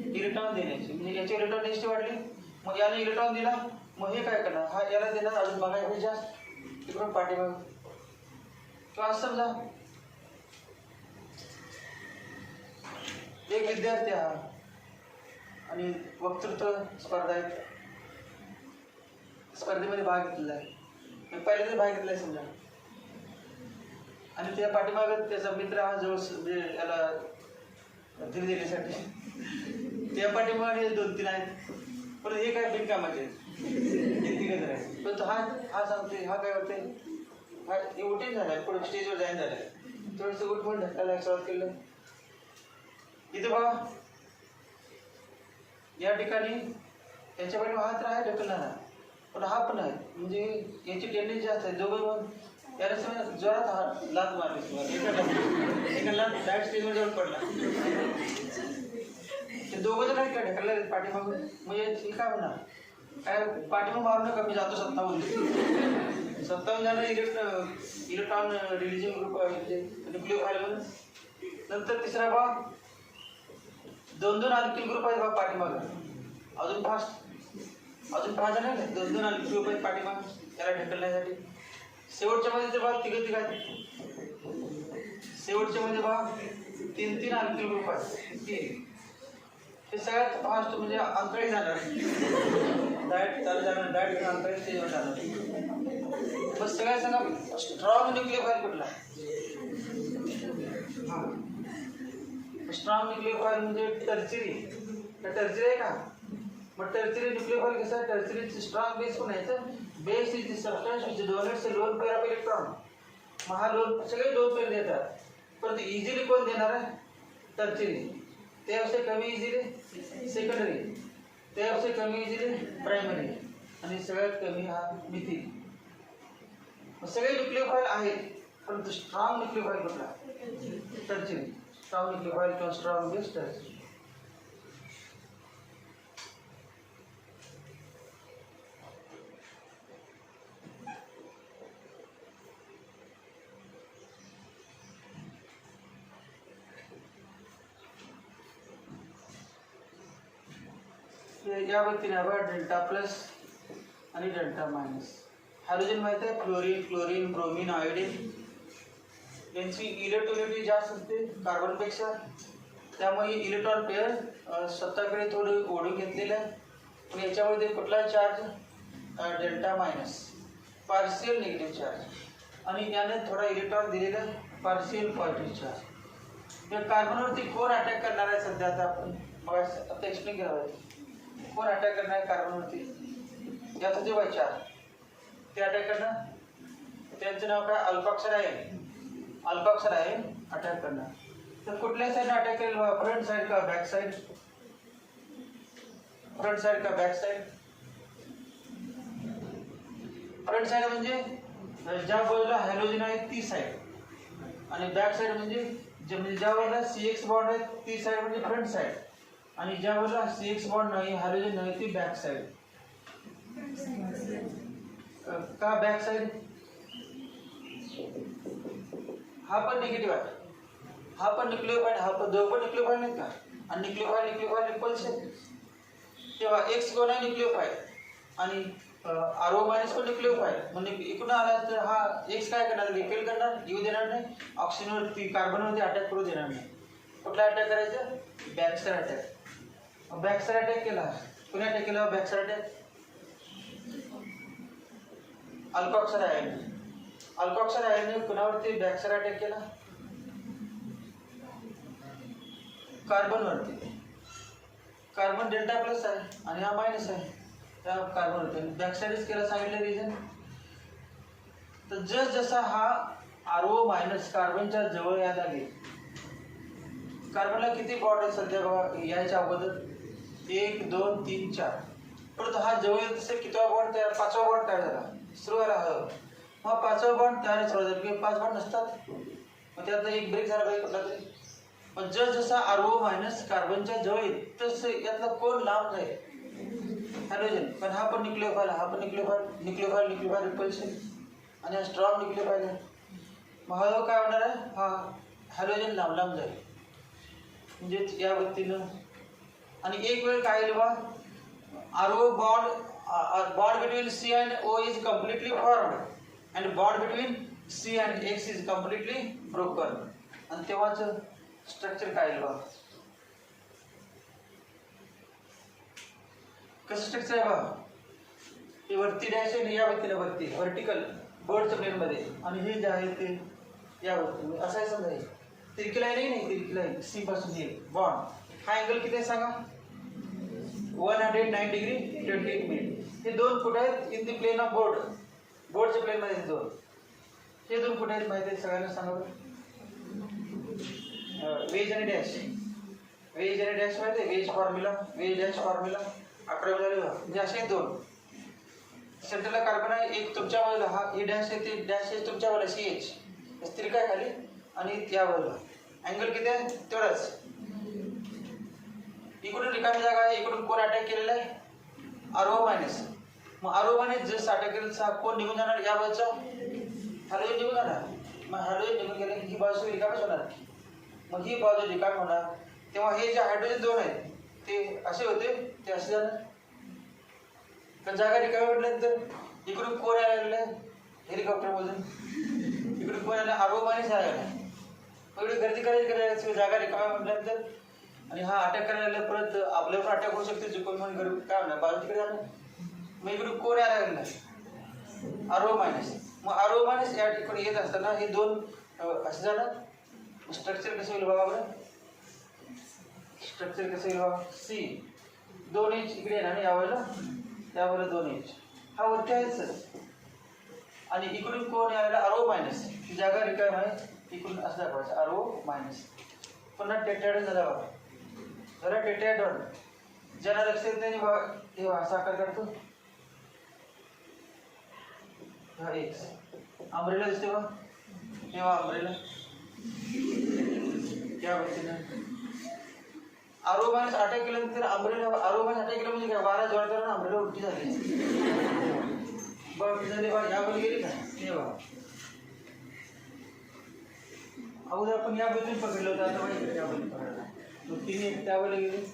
इलेक्ट्रॉन देण्याची, म्हणजे याची इलेक्ट्रॉन डेन्सिटी वाढली, मग याने इलेक्ट्रॉन दिला, मग हे काय करणार, हा याला देणार अजून बघायचं जास्त तिकडून पाठीमाग. किंवा असं समजा एक विद्यार्थी हा आणि वक्तृत्व स्पर्धा आहे, स्पर्धेमध्ये भाग घेतलेला आहे, पहिल्यांदा भाग घेतला आहे समजा, आणि त्या पाठीमागं त्याचा मित्र हा जवळ म्हणजे याला धीर देण्यासाठी त्या पाठीमागे 2-3 आहेत, पण हे काय बिनकामाचे हे 3 आहेत. पण हा सांगते, हा काय होते, हा उठीन झालाय, पुढे स्टेजवर जाईन झालाय, थोडंसं उठवून ढकलायला सुरुवात केलं. इथे बघा या ठिकाणी याच्या पाठी हात आहे ढकलणारा, पण हा पण आहे, म्हणजे याची टेंडन्सी जास्त आहे. दोघं याला समजा जोरात लात मारली, एका लात डायरेक्ट स्टेजवर जाऊन पडला, ते दोघं जण आहेत का ढकलले पाठीमागून, म्हणजे हे काय होणार, काय पाठीमाग मारू नका, मी जातो 57 जण इलेक्ट्रॉन रिलीजिंग ग्रुप न्यूक्लिओफाइल. नंतर तिसरा भाग 2-2 अल्किल ग्रुप आहेत बघा पाठीमाग, अजून 5 जण आहेत, 2-2 अल्किल ग्रुप आहेत पाठीमाग त्याला ढकलण्यासाठी. शेवटच्या मध्ये बघा तिघ आहेत, शेवटच्या मध्ये बघा 3-3 अल्किल ग्रुप आहेत, 3. हे सगळ्यात फास्ट म्हणजे अंतळी जाणार, डायरेक्ट चालू जाणार, डायरेक्ट अंतळी स्टेजवर जाणार. बस सगळ्या सांगा स्ट्रॉंग न्यूक्लिओफाइल कुठला, स्ट्रॉंग न्यूक्लिओफाइल म्हणजे टर्चरी आहे का, मग टर्चरी न्यूक्लिओफाइल कसं आहे, टर्चरीचं स्ट्रॉंग बेस पण आहे, base is the substance which donates a lone pair of electron. मग हा लोन सगळे 2 पेअर देतात, परंतु इझिली कोण देणार आहे, टर्चरी. त्यापेक्षा कमी इझिली सेकंडरी, त्यापेक्षा कमी इझिली प्रायमरी, आणि सगळ्यात कमी हा मिथिल. सगळे न्यूक्लिओफाइल आहेत, परंतु स्ट्रॉंग न्यूक्लिओफाइल कुठला, टर्चरी. स्ट्रॉंग न्यूक्लिओफाइल किंवा स्ट्रॉंग बेस टर्चरी. या व्यक्तीने हवा डेल्टा प्लस आणि डेल्टा मायनस. हायड्रोजन माहिती आहे, फ्लोरीन, क्लोरीन, ब्रोमीन, आयोडीन यांची इलेक्ट्रोनिटी जास्त असते कार्बनपेक्षा, त्यामुळे इलेक्ट्रॉन पेअर स्वतःकडे थोडं ओढून घेतलेलं आहे. पण याच्यामध्ये कुठला charge, delta minus, partial negative charge, आणि याने थोडा इलेक्ट्रॉन दिलेला पार्शियल पॉझिटिव्ह चार्ज. या कार्बनवरती कोण अटॅक करणार आहे सध्या, आता आपण आता एक्सप्लेन केलं पाहिजे. कोण अटॅक करणार आहे कार्बनवरती, यात होते बाय 4 ते अटॅक करणार, त्यांचं नाव काय, अल्फाक्षर आहे अटॅक करणार. तर कुठल्या साईडने अटॅक करेल, फ्रंट साईड का बॅक साईड, फ्रंट साईड का बॅक साईड. फ्रंट साईड म्हणजे ज्या बाजूला हॅलोजन आहे ती साईड, आणि बॅक साईड म्हणजे ज्या बाजूला CX बॉन्ड आहे ती साईड म्हणजे फ्रंट साईड, आणि ज्या बाजूला CX बॉन्ड नाही, हॅलोजन नाही, ती बॅक साईड. का बॅक साईड, हा पण निगेटिव्ह आहे, हा पण न्यूक्लियोफाइल, हा पण दोघं पण न्यूक्लियोफाइल नाहीत का? आणि न्यूक्लियोफाइल रिपल्शन, तेव्हा एक्स कोण आहे न्यूक्लियोफाइल आणि आरओ मायनस पण न्यूक्लियोफाइल. म्हणजे इकडून आला तर हा एक्स काय करणार, रिपेल करणार, येऊ देणार नाही, ऑक्सिजनवरती कार्बनवरती अटॅक करू देणार नाही. कुठला अटॅक करायचं? Backside attack. बॅकसाइड अटॅक केला, कुणी अटॅक केला backside attack? Alkoxide ion. Alkoxide आयनने कुणावरती बॅकसाइड अटॅक केला? कार्बनवरती. कार्बन डेल्टा प्लस आहे आणि हा मायनस आहे, त्या कार्बनवरती बॅकसाइडच केला, सांगितलं रिजन. तर जसा हा आरओ मायनस कार्बनच्या जवळ यायला लागेल, कार्बनला किती बॉन्ड आहे सध्या बघा यायच्या अगोदर? 1 2 3 4. परंतु हा जवळ येत असेल कितवा बॉन्ड तयार? 5वा बॉन्ड तयार झाला, सुरुवाला हवं. मग 5वा बॉन्ड तयार सुरुवात झाली की 5 बॉन्ड नसतात, मग त्यातला एक ब्रेक झाला पाहिजे कुठला तरी. पण जसा आरओ मायनस कार्बनच्या जवळ येईल तसं यातला कोण लांब जाईल? हॅलोजन. पण हा पण न्यूक्लियोफाइल, हा पण न्यूक्लियोफाइल रिपल्शन आणि हा स्ट्रॉंग न्यूक्लियोफाइल आहे. मग हा काय होणार आहे? हा हॅलोजन लांब जाईल, म्हणजे या व्यक्तीनं. आणि एक वेळ काय येईल बा, RO bond between C and O is completely formed and bond between C and X is completely broken. आणि तेव्हाच स्ट्रक्चर काय येईल बा, कसं स्ट्रक्चर आहे बा, हे वरती डॅश आहे, या व्यक्तीला वरती व्हर्टिकल बोर्डच्या प्लेनमध्ये, आणि हे जे आहे ते या वरती असं आहे. समजा तिरकी लाईन नाही, तिरकी लाईन सी पासून येईल बॉन्ड. हा अँगल किती आहे सांगा? 109 डिग्री 28 मिनिट. हे दोन कुठे आहेत? In the plane of board, बोर्डच्या प्लेनमध्ये हे दोन. हे दोन कुठे आहेत माहिती आहे सगळ्यांना सांगा बरं? वेज आणि डॅश. वेज आणि डॅश माहिती आहे? Wedge formula, wedge dash formula 11 झाले बघा. म्हणजे असे दोन. सेंटरला कार्बन आहे एक तुमच्या बाजूला, हा हे डॅश आहे, ते डॅश आहे तुमच्या बाजूला CH, तिरका आहे खाली, आणि त्या बाजूला अँगल किती आहे? तेवढाच. इकडून रिकामी जागा आहे, इकडून कोण अटॅक केलेला आहे? RO minus. मग आरओ मायनस जर अटॅक केला कोण निघून जाणार? या बाजूचा हॅलोजन निघून जाणार. मग हॅलोजन निघून गेले ही बाजू रिकामीच होणार, मग ही बाजू रिकामी होणार. तेव्हा हे जे हायड्रोजन दोन आहेत ते असे होते, ते असे जाणार. तर जागा रिकामी म्हटल्यानंतर इकडून कोण यायला लागलं? हेलिकॉप्टर मधून इकडून कोण यायला? आरओ मायनस यायला लागला. एवढी गर्दी करायची जागा रिकामी म्हटल्यानंतर, आणि हा अटॅक करायला परत आपल्यावर अटॅक होऊ शकते चुकून, म्हणून काय म्हणणार बाजू तिकडे जाणार. मग इकडून कोण यायला लागला? RO minus. मग आरओ मायनस या ठिकाणी येत असताना हे दोन असे जाणार. स्ट्रक्चर कसं होईल बघा बरं, स्ट्रक्चर कसं येईल बघा. सी 2 इंच इकडे येणार ना, यावेळेला 2 इंच, हा वरती आहेच. आणि इकडून कोण यायला? RO minus. ही जागा रिकामी आहे, इकडून असं दाखवायचं आरओ मायनस. पुन्हा टेट्राहेड्रॉन झाला बघा, जरा टेट्राहेड्रॉन ज्यांना लक्ष येत नाही बघा, हे असा आकार करतो, हा एक्स. अम्ब्रेला दिसते बघा, हे अम्ब्रेला. या व्यक्तीनं आरओ मायनस अटॅक केल्यानंतर अम्ब्रेला, आरओ मायनस अटॅक केलं म्हणजे काय? वारा जोरदार ना, अम्ब्रेला उलटी झाली. बघ झाली बघा, यामध्ये गेली का? हे बघा अगोदर आपण या बाजून पकडलं होतं, आता माहिती त्यामध्ये पकडलं. मग तिने त्यावेळेला गेली.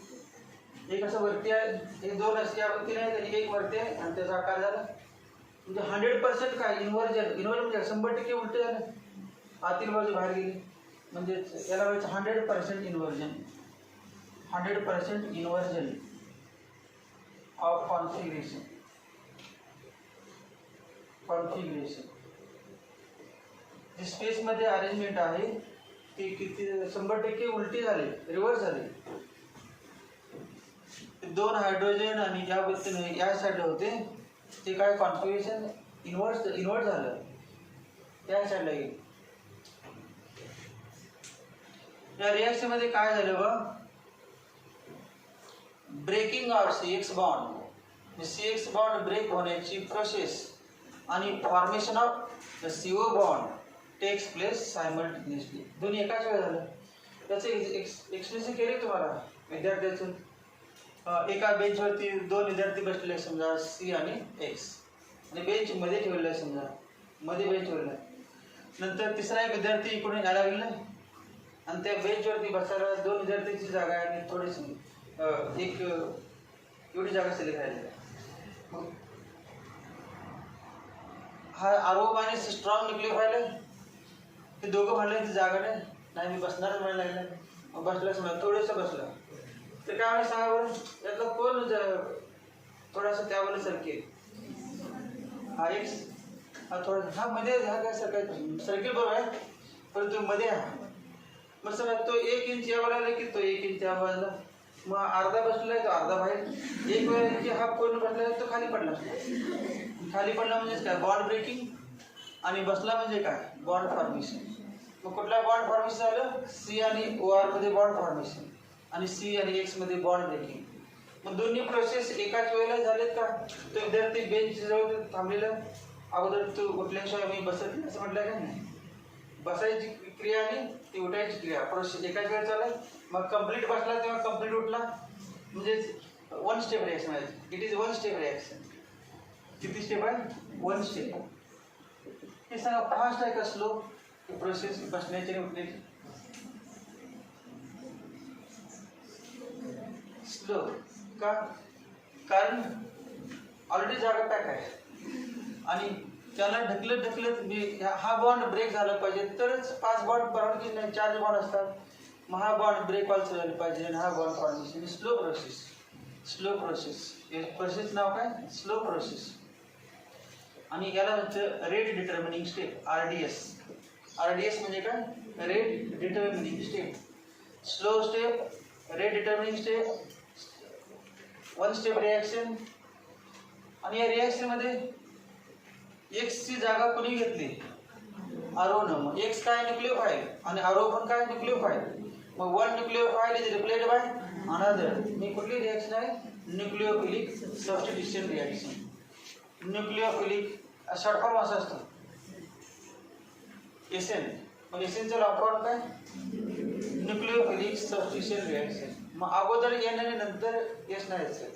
एक असं वरती आहे, हे दोन असते या वरती नाही, त्याची एक वरती आहे आणि त्याचा आकार झाला. म्हणजे 100% काय? इन्व्हर्जन. म्हणजे 100% उलट झालं, आतील बाजू बाहेर गेली. म्हणजे याला व्हायचं 100% इन्व्हर्जन. 100% inversion of configuration. जी स्पेसमध्ये अरेंजमेंट आहे ती किती 100% उलटी झाली, रिव्हर्स झाली. दोन हायड्रोजन आणि या पद्धतीने या साईडला होते, ते काय कॉन्फिगरेशन इन्व्हर्ट झालं, त्या साईडला गेली. या रिएक्शन मध्ये काय झालं बघ, breaking of CX bond, CX bond break होण्याची प्रोसेस आणि formation of the CO bond takes place simultaneously. दोन्ही एकाच वेळी झालं. त्याचे एक्सप्लेनेशन केले तुम्हाला विद्यार्थ्याचं. एका बेंचवरती 2 विद्यार्थी बसलेले समजा C आणि X, आणि बेंच मध्ये ठेवलेला आहे समजा, मध्ये बेंच ठेवलेला आहे. नंतर तिसरा एक विद्यार्थी इकडून यायला लागला, आणि त्या बेंचवरती बसायला 2 विद्यार्थ्यांची जागा आहे आणि थोडीशी एक एवढी जागा सिलेक्ट राहिली. हा आरो मायनस स्ट्रॉंग न्यूक्लियोफाइल आहे. ते दोघं म्हणले ती जागा नाही मी बसणारच म्हणायला लागलं. मग बसलाच म्हणा थोडंसं बसलं तर काय म्हणे सांगा बरं यातलं कोण थोडासा त्यावर सर्किल हा एक्स हा थोडा हा मध्ये हा काय सर्किल बरोबर आहे परंतु मध्ये हा मग समजा तो 1 इंच या बाजूला की तो 1 इंच या बाजूला मग अर्धा बसलाय तो अर्धा बाहेर एक वेळ की हा पूर्ण बसलाय तो खाली पडला. खाली पडला म्हणजे काय बॉन्ड ब्रेकिंग आणि बसला म्हणजे काय बॉन्ड फॉर्मेशन. मग कुठला बॉन्ड फॉर्मेशन झालं सी आणि ओ आर मध्ये बॉन्ड फॉर्मेशन आणि सी आणि एक्स मध्ये बॉन्ड ब्रेकिंग. मग दोन्ही प्रोसेस एकाच वेळेला झालेत का. तो विद्यार्थी बेंच जवळ थांबलेला अगोदर तू उठल्याशिवाय मी बसत नाही असं म्हटलं का नाही. बसायची क्रिया आणि ती उठायची क्रिया प्रोसेस एकाच वेळेला चालत. मग कंप्लीट बसला तेव्हा कंप्लीट उठला म्हणजे 1 स्टेप रिॲक्शन आहे. It is 1 step reaction. किती स्टेप आहे 1 स्टेप. हे सांगा फास्ट आहे का स्लो प्रोसेस बसण्याची आणि उठण्याची. स्लो का कारण ऑलरेडी जागा पॅक आहे आणि त्याला ढकलत मी हा बॉन्ड ब्रेक झाला पाहिजे तरच 5 बॉन्ड परवानगी नाही 4 बॉन्ड असतात. मग हा बॉन्ड ब्रेक ऑल्सो झाला पाहिजे आणि हा bond formation slow process. Slow process हे प्रोसेस नाव काय स्लो प्रोसेस. आणि याला म्हणतं rate determining step RDS. RDS म्हणजे काय rate determining step. Slow step rate determining step 1 step reaction. आणि या रिॲक्शन मध्ये एक्स ची जागा कोणी घेतली आरो न. मग एक्स काय न्यूक्लियोफाइल आणि आरो पण काय न्यूक्लियोफाइल. मग 1 nucleophile is replaced by another. मी कुठली रिॲक्शन आहे nucleophilic substitution reaction. Nucleophilic short form असा असतो एसएन. मग एसएनचं लॉंग फॉर्म काय न्यूक्लियोफिलिक सबस्टिट्यूशन रिॲक्शन. मग अगोदर एन आणि नंतर एस नाही यायचं.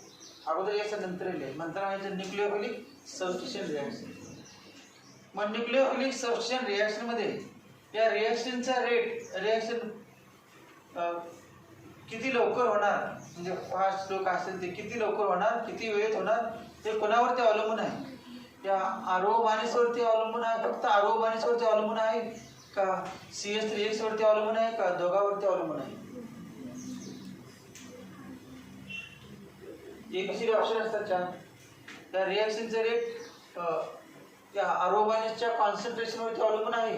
अगोदर एस नंतर एल नंतर आहे न्यूक्लियोफिलिक सबस्टिट्यूशन रिॲक्शन. मग न्यूक्लियोफिलिक सबस्टिट्यूशन रिॲक्शन मध्ये या रिॲक्शनचा रेट रिॲक्शन किती लवकर होणार म्हणजे फास्ट स्लो काय असेल ते किती लवकर होणार किती वेळेत होणार ते कोणावरती अवलंबून आहे. या आरो मायनसवरती अवलंबून आहे फक्त आरो मायनसवरती अवलंबून आहे का CH3X वरती अवलंबून आहे का दोघांवरती अवलंबून आहे. एक ऑप्शन असतात 4. त्या रिॲक्शनचे रेट त्या आरो मायनसच्या कॉन्सन्ट्रेशनवरती अवलंबून आहे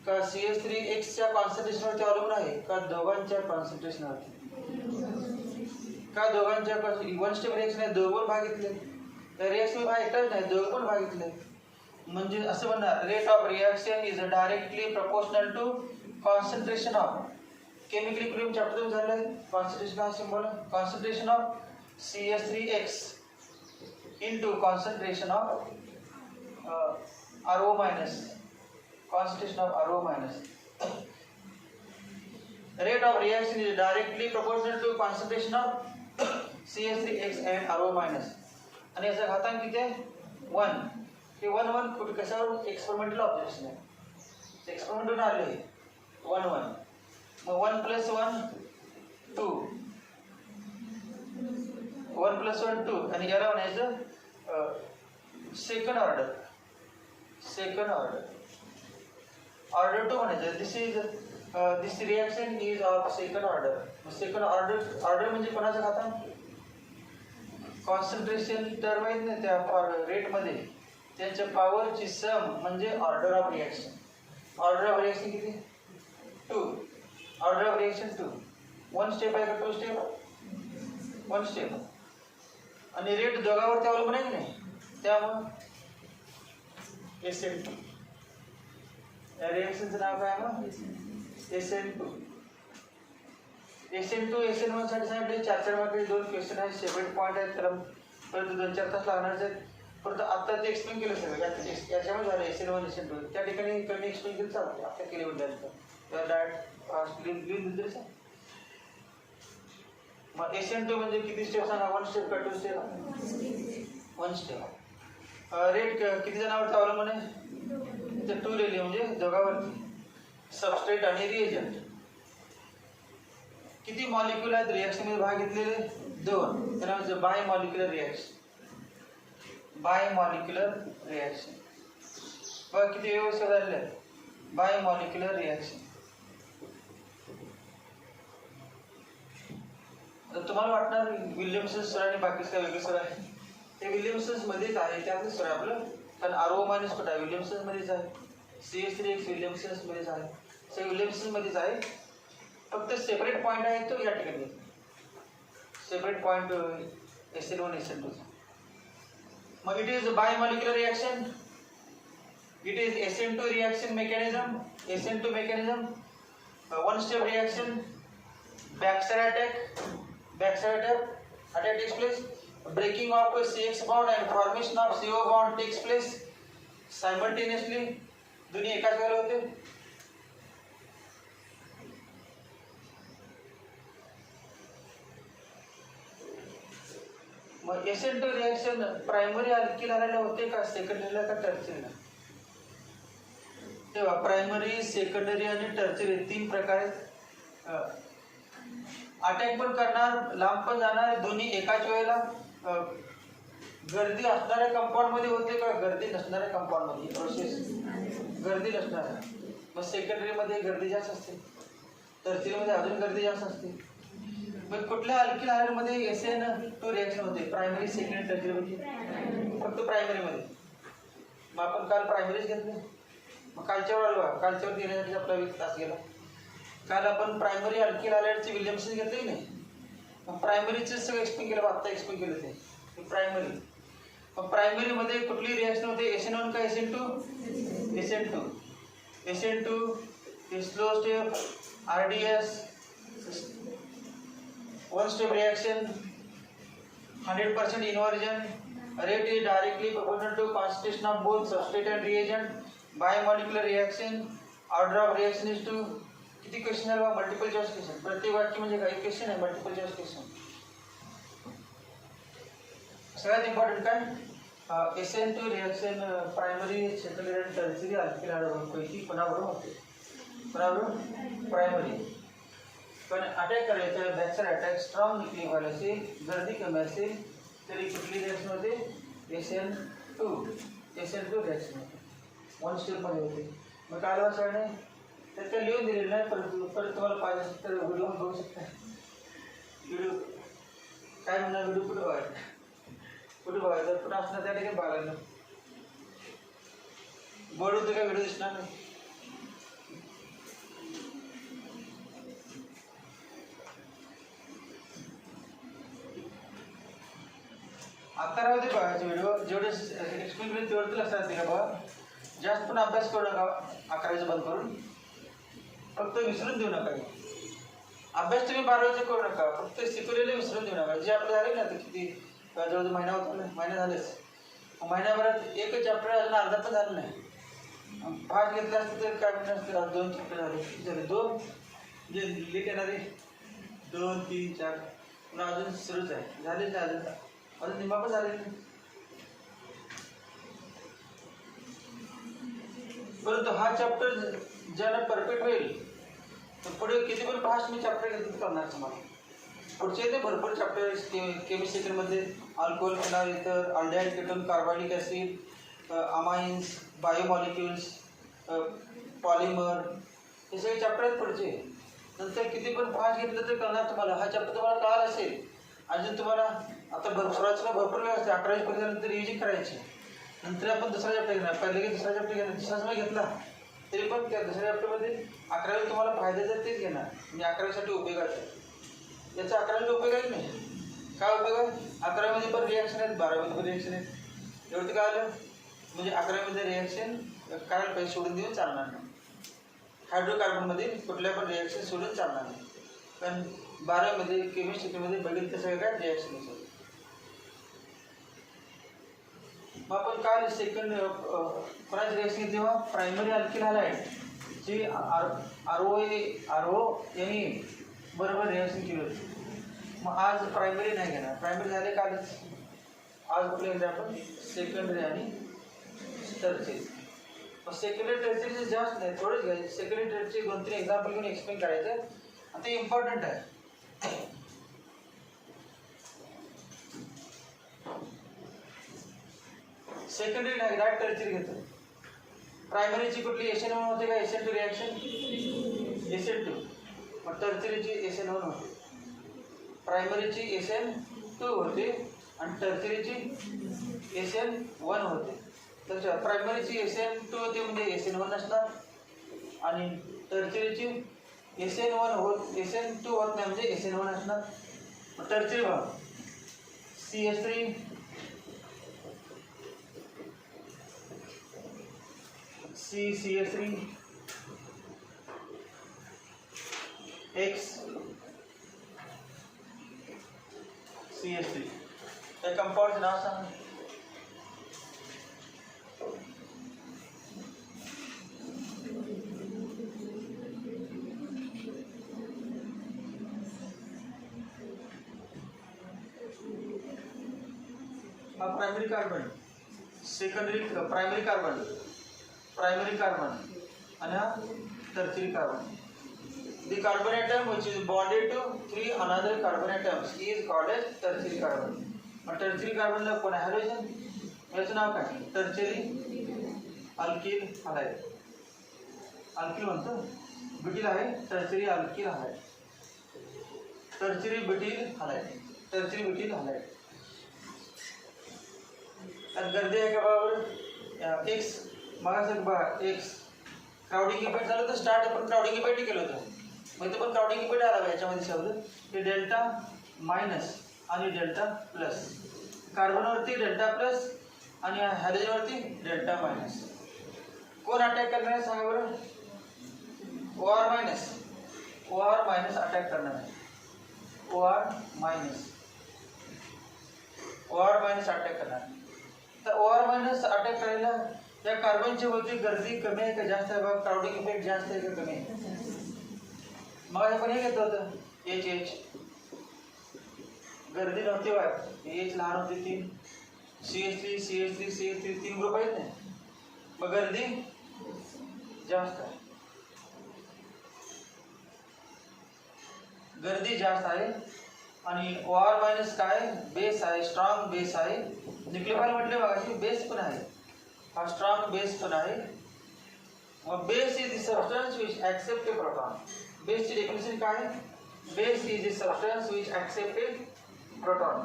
का CH3X च्या कॉन्सन्ट्रेशनवरती अवलंबून आहे का दोघांच्या कॉन्सन्ट्रेशनवरती का दोघांच्या 1 स्टेप रिॲक्शन आहे दोघं भाग घेतले. रिॲक्शन भाग एकटाच नाही दोघं पण भाग घेतले. म्हणजे असं म्हणणार rate of reaction is directly proportional to concentration of chemical equilibrium chapter झालं. कॉन्सन्ट्रेशन हा symbol concentration of CH3X into concentration of RO minus. Concentration of RO minus. Rate of reaction is directly proportional to concentration of CH3X and RO minus. आणि याचा घातांक किती आहे 1. हे 1 कुठे कशावर एक्सपेरिमेंटल ऑब्झर्वेशन आहे. एक्सपेरिमेंटून आले 1 मग 1 + 1 2 1 + 1 2 आणि याला म्हणायचं सेकंड ऑर्डर ऑर्डर 2 म्हणायचं. This reaction is of second order. Second order म्हणजे कोणाचा घातांक कॉन्सन्ट्रेशन टर्म आहेत ना त्या रेटमध्ये त्यांच्या पॉवरची सम म्हणजे order of reaction. Order of reaction किती 2. Order of reaction 2. 1 स्टेप आहे का 2 स्टेप 1 स्टेप. आणि रेट दोघांवरती अवलंबून आहे की नाही त्यामुळं SN2. या रिॲक्शनचं नाव काय मग SN2. SN1 साठी सांगितले 4 मार्काचे 2 क्वेश्चन आहेत. सेपरेट पॉईंट आहेत त्याला परत 2-4 तास लागणार आहेत. परंतु आता ते एक्सप्लेन केलं सगळं याच्यामध्ये झालं SN1 SN2 त्या ठिकाणी कमी एक्सप्लेन केलं चालतं आता केले म्हणतात डायरेक्ट लिहून दिलं सांग. मग SN2 म्हणजे किती स्टेप सांगा 1 स्टेप का 2 स्टेप 1 स्टेप. रेट किती जणांवरती अवलंबून आहे ते 2 लिहिले म्हणजे दोघांवरती सबस्ट्रेट आणि रिएजंट. किती मॉलिक्यूल आहेत रिॲक्शनमध्ये भाग घेतलेले? 2. त्याला म्हणजे bimolecular reaction. Bimolecular reaction बघा किती व्यवस्थित झालेले आहेत. Bimolecular reaction. तर तुम्हाला वाटणार विल्यमसन सर आणि बाकी काय वेगळे सर आहे. ते विल्यमसन मध्येच आहे, त्यातच सर आपलं. कारण RO मायनस कुठं आहे? विल्यमसन मध्येच आहे. CH3 विल्यमसन मध्येच आहे. सर विल्यमसन मध्येच आहे. फक्त सेपरेट पॉईंट आहे तो या ठिकाणी. Separate point SN1 SN2. मग it is by molecular reaction. It is SN2 reaction mechanism. SN2 mechanism. One step reaction. Backside attack. Backside attack takes place. Breaking of a CX bond and formation of CO bond takes place simultaneously. दोन्ही एकाच वेळेला होते. मग SN2 reaction primary alkyl आलेला होते का सेकंडरीला का टर्चरीला? तेव्हा प्रायमरी, सेकंडरी आणि टर्चरी 3 प्रकारे अटॅक पण करणार, लांब पण जाणार. दोन्ही एकाच वेळेला गर्दी असणाऱ्या कंपाऊंड मध्ये होते का गर्दी नसणाऱ्या कंपाऊंड मध्ये? प्रोसेस गर्दी नसणाऱ्या. मग सेकंडरी मध्ये गर्दी जास्त असते, टर्चरी मध्ये अजून गर्दी जास्त असते. मग कुठल्या अल्किल आयनमध्ये SN2 रिॲक्शन होते? प्रायमरी, सेकंडरी, टर्चरी मध्ये? फक्त प्रायमरी मध्ये. मग आपण काल प्रायमरीच घेतले. मग कालच्यावर आलो, कालच्यावर येण्यासाठी आपला 20 तास गेला. काल आपण प्रायमरी अल्किल हायड्राइडचे विल्यमसन घेतले की नाही? मग प्रायमरीचे सगळं एक्सप्लेन केलं, आत्ता एक्सप्लेन केलं ते प्रायमरी. मग प्रायमरी मध्ये कुठली रिॲक्शन होते? SN1 का SN2? SN2. SN2 slow step RDS, one step reaction, 100% inversion. Rate is directly proportional to concentration of both substrate and reagent. Biomolecular reaction. Order of reaction is to. किती question आहे? Multiple choice question. प्रत्येक वाक्य म्हणजे काही question आहे, multiple choice question. सगळ्यात important काय? SN2 reaction primary, secondary आणि टर्चरी अल्किल हायड्रोकार्बनपैकी कोणाबरोबर होते? कोणाबरोबर? प्रायमरी. पण अटॅक करायचा बॅकसाइड अटॅक स्ट्रॉंग न्यूक्लियोफाइल असेल, गर्दी कमी असेल तरी कुठली रिॲक्शन होते? SN2 रिॲक्शन होते. वन स्टेपमध्ये होते. मग काल वाचायला तर ते लिहून दिलेलं नाही, परत तुम्हाला पाहिजे असेल तर व्हिडिओ बघू शकता. व्हिडिओ काय म्हणणार? व्हिडिओ कुठे बघायचं? कुठे बघायचं? पण असणार त्या ठिकाणी बघायला. बोर्ड होतं काय? व्हिडिओ दिसणार नाही. आता राहू दे बघायचे व्हिडिओ. जेवढे एक्सप्लेन केले तेवढं लक्षात येते का बघा. जास्त पण अभ्यास करू नका 11वीचं बंद करून. फक्त विसरून देऊ नका. अभ्यास तुम्ही 12वीचं करू नका, फक्त शिकवलेले विसरून देऊ नका. जे आपलं झाले ना, तर किती जवळजवळ महिना होता ना, महिना झालेच. महिन्याभरात एक चॅप्टर अजून अर्धा पण झालं नाही. फास्ट घेतलं असतं तर काय म्हणणं असतं? 2 चॅप्टर झाले. 2 जे लेट येणारे 2, 3, 4 पुन्हा अजून सुरूच आहे. झालेच नाही अजून निम्मा पण झाले नाही. परंतु हा चॅप्टर ज्याला परफेक्ट होईल तर पुढे किती पण फास्ट मी चॅप्टर घेतलं करणार तुम्हाला. पुढचे ते भरपूर चॅप्टर केमिस्ट्रीमध्ये अल्कोहोल, फिनॉल, इथर, aldehyde ketone, carbonic acid, amines, biomolecules, polymer, हे सगळे चॅप्टर आहेत पुढचे. नंतर किती पण फास्ट घेतलं तर करणार तुम्हाला. हा चॅप्टर तुम्हाला कळाला असेल. अजून तुम्हाला आता भरपूर वेळ असते. 11वी पर्यंत रिव्हिजन करायची. नंतर आपण दुसरा चॅप्टर घेणार. पहिले की दुसरा चॅप्टर घेणार. दुसरा समय घेतला तरी पण त्या दुसऱ्या चॅप्टरमध्ये 11वी तुम्हाला फायदा जर तेच घेणार. म्हणजे 11वीसाठी उपयोगाचं आहे. याचा 11वीला उपयोग आहे नाही. काय उपयोग आहे? 11वीमध्ये पण रिॲक्शन आहेत, 12वीमध्ये पण रिॲक्शन आहेत. एवढं काय आलं म्हणजे 11वीमध्ये रिॲक्शन करायला पाहिजे, सोडून देऊन चालणार नाही. हायड्रोकार्बनमध्ये कुठल्या पण रिॲक्शन सोडून चालणार नाही. पण 12वीमध्ये केमिस्ट्रीमध्ये बघितलं सगळं काय रिॲक्शन असेल. मग आपण काय सेकंड कोणाची रिॲक्शन घेतली? तेव्हा प्रायमरी अल्किल हायड्राइड जी RO यांनी बरोबर रिॲक्शन केली होती. मग आज प्रायमरी नाही घेणार. प्रायमरी झाले कालच. आज कुठले घेणार आपण? सेकंडरी आणि टर्चरी. मग सेकंडरी टर्चरीचे जास्त नाही, थोडेच घ्यायचे. सेकंडरी टर्चरी 2-3 एक्झाम्पल घेऊन एक्सप्लेन करायचं आणि ते इम्पॉर्टंट आहे. सेकंडरी डायरेक्ट टर्चरी घेतो. प्रायमरीची कुठली SN1 होते का SN2 रिॲक्शन SN2, मग टर्चरीची SN1 होते. प्रायमरीची SN2 होते आणि टर्चरीची SN1 होते. तर प्रायमरीची SN2 होते म्हणजे SN1 असणार आणि टर्चरीची SN2 होत नाही म्हणजे SN1 असणार. टर्चरी भाग CH3 CH3 X CH3 त्या कंपाऊंडचं नाव सांगा. हा primary carbon, secondary primary carbon and tertiary carbon. The carbon atom which is bonded to 3 another carbon atoms is called as tertiary carbon. और tertiary carbon ला कोण hydrogen, याचं नाव काय? Tertiary alkyl halide. Alkyl म्हणतो, butyl आहे, tertiary alkyl halide, tertiary butyl halide. आणि गर्दी आहे का बरोबर एक्स मागास बघा एक्स क्राउडिंग इफेक्ट झालं तर स्टार्ट आपण क्राउडिंग इफेक्ट केलं होतं, मग ते पण क्राउडिंग इफेक्ट आला याच्यामध्ये शब्द हे डेल्टा मायनस आणि डेल्टा प्लस. कार्बनवरती डेल्टा प्लस आणि हायड्रोजनवरती डेल्टा मायनस. कोण अटॅक करणार आहे सांगा बरं? OR मायनस अटॅक करणार आहे. OR मायनस अटॅक करणार. तर OR मायनस अटॅक करायला त्या कार्बनची होती गर्दी कमी आहे का जास्त आहे बघा, क्राउडिंग इफेक्ट जास्त आहे का कमी आहे? मग आपण हे घेतलं होतं H गर्दी नव्हती वाट H लहान होती 3, CH3 3 ग्रुप आहेत ना, मग गर्दी जास्त आहे. आणि OR मायनस काय बेस आहे, स्ट्रॉंग बेस आहे. न्यूक्लियोफाइल म्हटले बघा बेस पण आहे, हा स्ट्रॉंग बेस पण आहे. मग base is the substance which accept A proton. बेसची डेफिनेशन काय? Base is the substance which accept A proton.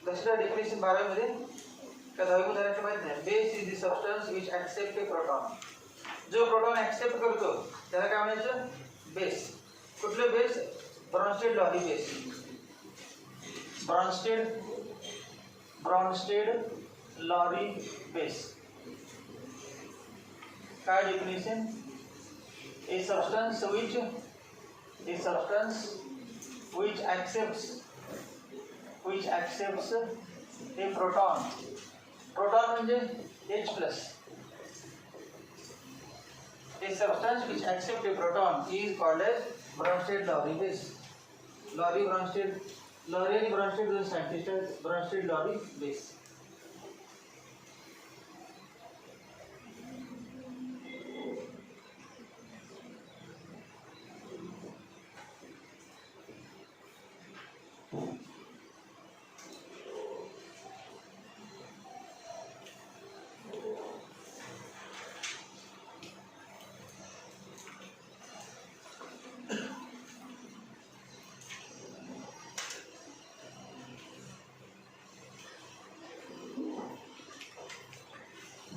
दुसऱ्या डेफिनेशन 12 मध्ये का 10वी मध्ये माहित नाही. Base is the substance which accept A proton. जो प्रोटॉन ॲक्सेप्ट करतो त्याला काय म्हणायचं? बेस. कुठलं base? Bronsted Lowry base. Bronsted Lowry base. काय definition? A substance which accepts a proton. Proton म्हणजे H plus. A substance which accepts a proton is called as Bronsted-Lowry base. Lowry and Bronsted दोन scientist आहेत. Bronsted-Lowry base.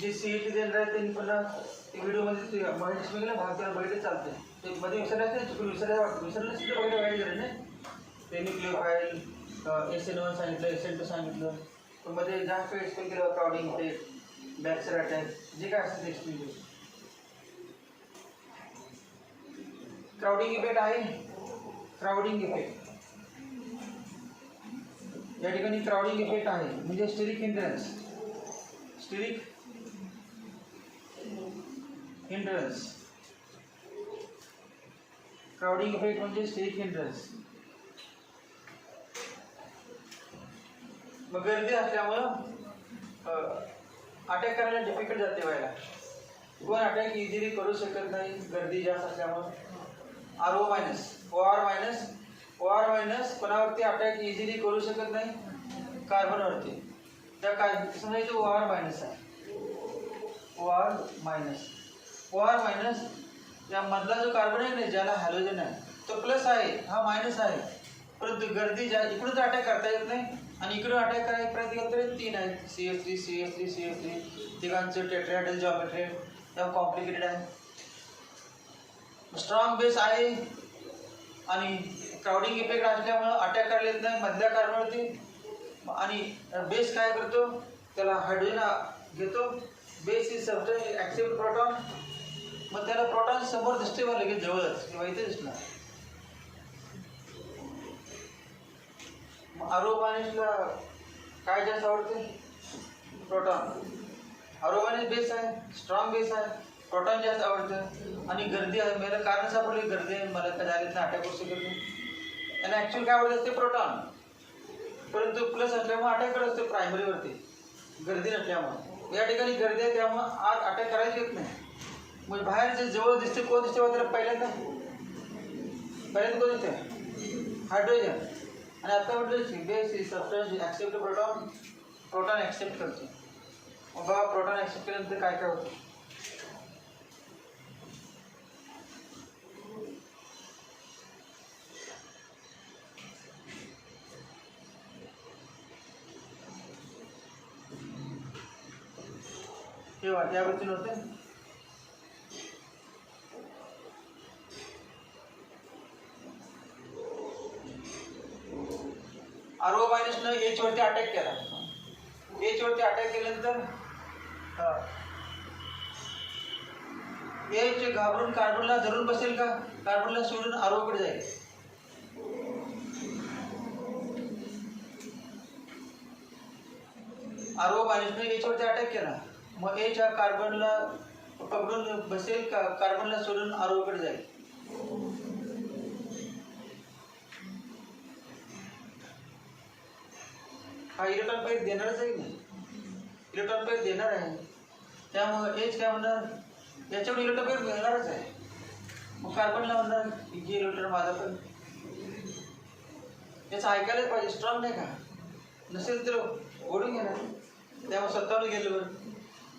जे CET देणार आहे त्यांनी पुन्हा व्हिडिओमध्ये महेशला भाग त्याला बघितले चालते. ते मध्ये विसरलं सुद्धा बघायला वाईट झालं नाही. ते न्यूक्लियोफाइल SN1 सांगितलं, SN2 सांगितलं, पण मध्ये जास्त वेळ एक्सप्लेन केलं. क्राउडिंग इफेक्ट, बॅक्सर अटॅक, जे काय असतं ते एक्सप्लेन केलं. क्राउडिंग इफेक्ट आहे. क्राउडिंग इफेक्ट या ठिकाणी क्राउडिंग इफेक्ट आहे म्हणजे स्टेरिक हिंड्रन्स. क्राउडिंग इफेक्ट म्हणजे स्टेरिक हिंड्रन्स. मग गर्दी असल्यामुळं अटॅक करायला डिफिकल्ट जाते व्हायला. कोण अटॅक इझिली करू शकत नाही गर्दी जास्त असल्यामुळं. OR मायनस कोणावरती अटॅक इझिली करू शकत नाही? कार्बनवरती. त्या काय समजा इथे OR मायनस आहे, OR मायनस या मधला जो कार्बन आहे ना ज्याला हॅलोजन आहे तो प्लस आहे, हा मायनस आहे, परंतु गर्दी ज्या इकडून तर अटॅक करता येत नाही आणि इकडून अटॅक करायला प्रयत्न केला तरी 3 आहेत, CH3 तिघांचं टेट्राहेड्रल जॉमेट्री त्यामुळे कॉम्प्लिकेटेड आहे. स्ट्रॉंग बेस आहे आणि क्राउडिंग इफेक्ट असल्यामुळे अटॅक करायला येत नाही मधल्या कार्बनवरती. आणि बेस काय करतो, त्याला हायड्रोजन घेतो, base is substance accept proton, मग त्याला प्रोटॉन समोर दिसते बघा लगेच जवळच किंवा इथे दिसणार. अरोमानिसला काय जास्त आवडते, प्रोटॉन. अरोमानिस बेस आहे, स्ट्रॉंग बेस आहे, प्रोटॉन जास्त आवडतं आणि गर्दी आहे. मला कारण सापडली गर्दी आहे, मला काय झाले ना अटॅक करू शकत नाही. आणि ॲक्च्युअली काय आवडत असते प्रोटॉन, परंतु प्लस असल्यामुळे अटॅक करत असते प्रायमरीवरती, गर्दी नसल्यामुळे. या ठिकाणी गर्दी आहे त्यामुळे आत अटॅक करायला येत नाही. मग बाहेर जे जवळ दिसते कोण दिसते त्याला पहिल्यांदा कोण दिसते, हायड्रोजन. आणि आता म्हटलं base is substance accept proton accept करतो. मग बघा प्रोटॉन ॲक्सेप्ट केल्यानंतर काय काय होतं. तेव्हा या गोष्टीनं होते. आरओ मायनसनं एच वरती अटॅक केला. एच वरती अटॅक केल्यानंतर एच घाबरून कार्बनला धरून बसेल का, कार्बनला सोडून आरओ कडे जाईल. आरओ मायनसनं एच वरती अटॅक केला, मग एच हा कार्बनला पकडून बसेल का कार्बनला सोडून आरओ कडे जाईल. हा इलेक्ट्रॉन पेयर देणारच आहे की नाही, इलेक्ट्रॉन पेयर देणार आहे त्यामुळे एच काय म्हणणार, याच्यावर इलेक्ट्रॉन पेयर मिळणारच आहे. मग कार्बनला म्हणणार घे इलेक्ट्रॉन माझा पण. याचं ऐकायलाच पाहिजे, स्ट्रॉंग नाही का, नसेल तर ओढून घेणार. त्यामुळे स्वतःहून गेलं बरं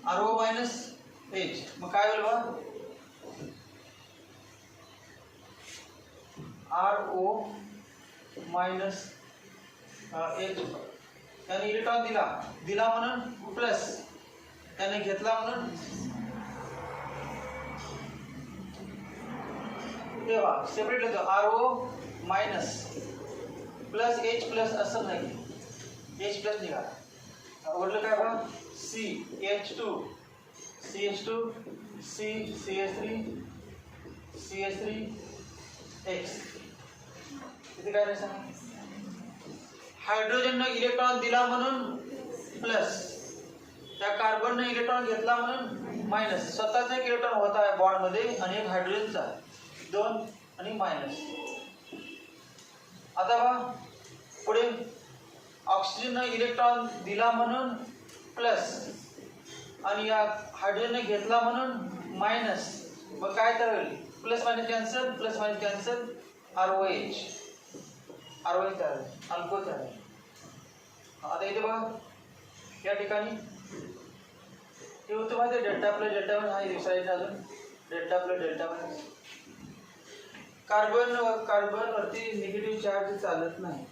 आरओ मायनस एच. मग काय होईल बा, आरओ मायनस एच. त्याने इलेक्ट्रॉन दिला म्हणून प्लस, त्याने घेतला म्हणून. तेव्हा सेपरेट होतं RO minus plus H plus असं नाही, एच प्लस निघाला. वरलं काय बघा CH2 CH3 X. इथे काय नाही सांग, हायड्रोजननं इलेक्ट्रॉन दिला म्हणून प्लस, त्या कार्बननं इलेक्ट्रॉन घेतला म्हणून मायनस. स्वतःचा एक इलेक्ट्रॉन होता आहे बॉन्डमध्ये आणि एक हायड्रोजनचा, 2 आणि मायनस. आता बघा पुढे ऑक्सिजननं इलेक्ट्रॉन दिला म्हणून प्लस आणि या हायड्रोजनने घेतला म्हणून मायनस. मग काय तर होईल, प्लस मायनस कॅन्सल, ROH तयार, अल्कोहोल तयार. आता इथे बघा या ठिकाणी हे होतं माहिती आहे डेल्टा प्लस, हा दिवसायचं अजून डेल्टा प्लस. कार्बनवरती निगेटिव्ह चार्ज चालत नाही.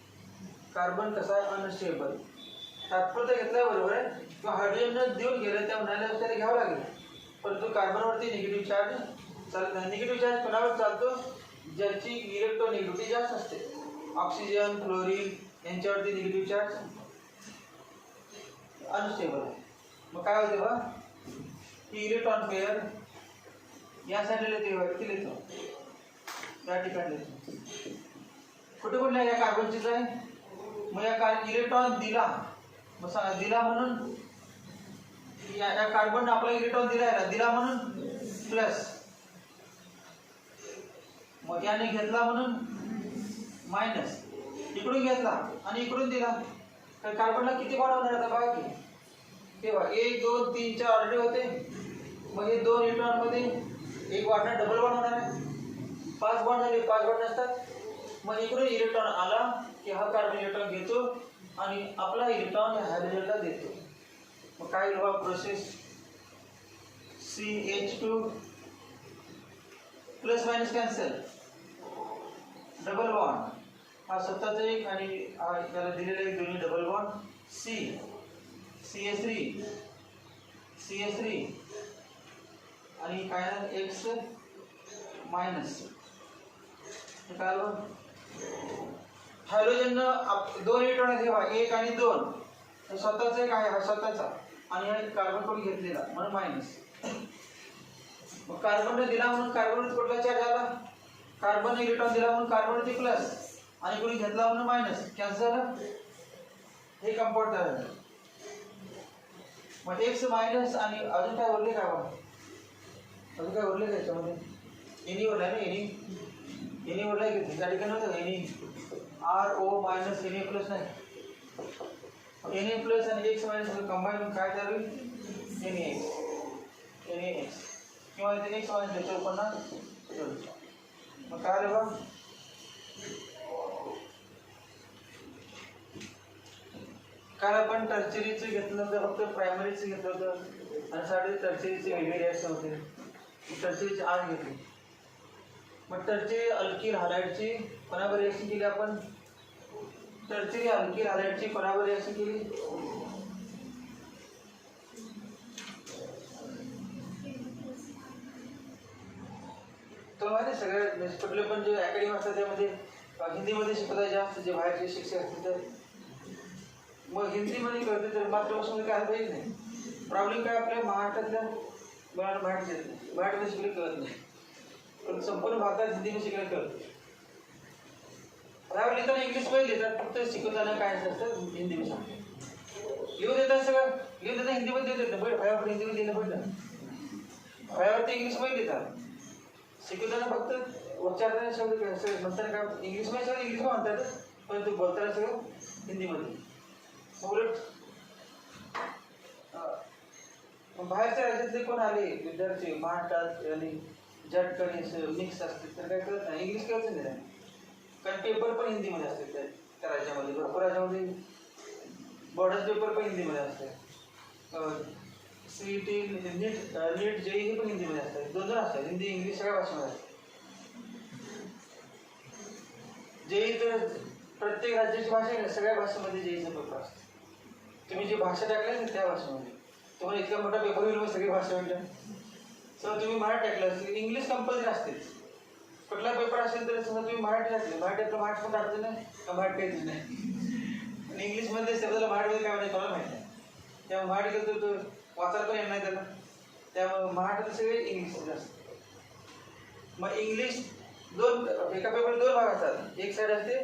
कार्बन कसा आहे अनस्टेबल, तात्पुरता घेतलाय बरोबर आहे, किंवा हायड्रोजन देऊन गेलं त्या म्हणायला त्याला घ्यावं लागेल, परंतु कार्बनवरती निगेटिव्ह चार्ज चालत नाही. निगेटिव्ह चार्ज कोणावर चालतो, ज्याची इलेक्ट्रोनिगेटिव्हिटी जास्त असते. ऑक्सिजन, क्लोरीन यांच्यावरती निगेटिव्ह चार्ज अनस्टेबल आहे. मग काय होते बा, ही इलेक्ट्रॉन पेयर या साईडला येतो, या ठिकाणी येतो. कुठे या कार्बनचीच आहे. मग या इलेक्ट्रॉन दिला म्हणून या कार्बन आपला इलेक्ट्रॉन दिला म्हणून प्लस, मग याने घेतला म्हणून मायनस. इकडून घेतला आणि इकडून दिला तर कार्बनला किती बॉन्ड होणार आता बघा की. तेव्हा 1 2 3 4 ऑलरेडी होते. मग हे 2 इलेक्ट्रॉन मध्ये एक वाढणार, डबल बॉन्ड होणार आहे. 5 बॉन्ड झाले, 5 बॉन्ड नसतात. मग इकडून इलेक्ट्रॉन आला की हा कार्बन इलेक्ट्रॉन घेतो आणि आपला इलेक्ट्रॉन हायड्रोजनला देतो. मग काय होईल process CH2 plus minus cancel, double bond हा स्वतःचा एक आणि त्याला दिलेला एक दोन्ही डबल बॉन्ड CH3 आणि काय X मायनस कार्बन. हायड्रोजन दोन इलेक्ट्रॉन ठेवा, एक आणि दोन, स्वतःचा एक आहे हा स्वतःचा आणि हा कार्बन कडून घेतलेला म्हणून मायनस. मग कार्बन दिला म्हणून कार्बन कुठला चार्ज आला, कार्बन इलेक्ट्रॉन दिला म्हणून कार्बन प्लस आणि कोणी घेतला म्हणून मायनस, कॅन्सल झालं. हे कंपाऊंड तयार झालं. मग X मायनस आणि अजून काय उरले का, अजून काय उरले का याच्यामध्ये, एनी उरलाय ना, एनी उरलाय किती त्या ठिकाणी होतं any RO minus any plus नाही, एनी प्लस आणि X मायनस कंबाईन काय तयार होईल एनी एक्स किंवा इथे X मायनस त्याच्या उत्पन्न. मग काय आलं बघ, काल आपण टर्चरीचं घेतलं होतं, फक्त प्रायमरीचं घेतलं होतं आणि साडे टर्चरीचे वेगळे रिॲक्शन होते. टर्चरीची आज घेतली. मग टर्चरी अल्किल हॅलाइडची कोणावर रिॲक्शन केली आपण, टर्चरी अल्किल हॅलाइडची कोणावर रिॲक्शन केली, तो माहिती सगळ्या कुठले पण जे अकॅडमी असतात त्यामध्ये हिंदीमध्ये शिकवतात जास्त, जे बाहेरचे शिक्षक असतात तर मग हिंदीमध्ये कळते तर मातृभाषेमध्ये काय पाहिजे नाही. प्रॉब्लेम काय आपल्या महाराष्ट्रातल्या मुलांना बाहेरमध्ये शिकले कळत नाही, पण संपूर्ण भारतात हिंदीमध्ये शिकायला कळतं. राव लिहिताना इंग्लिश मध्ये लिहितात, फक्त शिकवताना काय असतं हिंदीमध्ये सांगतात. लिहून देतात सगळं, लिहून देतात हिंदीमध्ये देतात, बरं फळ्यावर हिंदीमध्ये लिहिलं पडलं, फळ्यावर ते इंग्लिशमध्ये लिहितात. शिकवताना फक्त उच्चारताना शब्द म्हणताना काय इंग्लिशमध्ये सगळं इंग्लिशमध्ये म्हणतात, पण ते बोलताना सगळं हिंदीमध्ये. उलट बाहेरच्या राज्यातले कोण आले विद्यार्थी महाराष्ट्रात आणि झटकणी मिक्स असते तर काय कळत नाही, इंग्लिश कळत नाही, कारण पेपर पण हिंदीमध्ये असते त्या राज्यामध्ये. भरपूर राज्यामध्ये बॉर्डर पेपर पण हिंदीमध्ये असते. CET नीट JEE हे पण हिंदीमध्ये असतात, दोन असतात, हिंदी इंग्लिश सगळ्या भाषेमध्ये असतात. JEE तर प्रत्येक राज्याची भाषा आहे, सगळ्या भाषेमध्ये JEEचा पेपर असतो. तुम्ही जी भाषा टाकल्या ना त्या भाषेमध्ये तुम्हाला इतका मोठा पेपर होईल, मग सगळी भाषा म्हटलं. सर तुम्ही मराठी टाकलं, इंग्लिश कंपल्सरी असतेच. कुठला पेपर असेल तर समजा तुम्ही मराठी टाकले, मराठीतलं मराठी पण टाकते नाही का, मराठी काहीच नाही, आणि इंग्लिशमध्ये शब्दाला मराठीमध्ये काय म्हणायचं मला माहिती नाही, त्यामुळे मराठी करतो तो वाचायला पण येत नाही त्याला, त्यामुळे मराठीत सगळे इंग्लिश असते. मग इंग्लिश दोन, एका पेपर दोन भाग असतात, एक साईड असते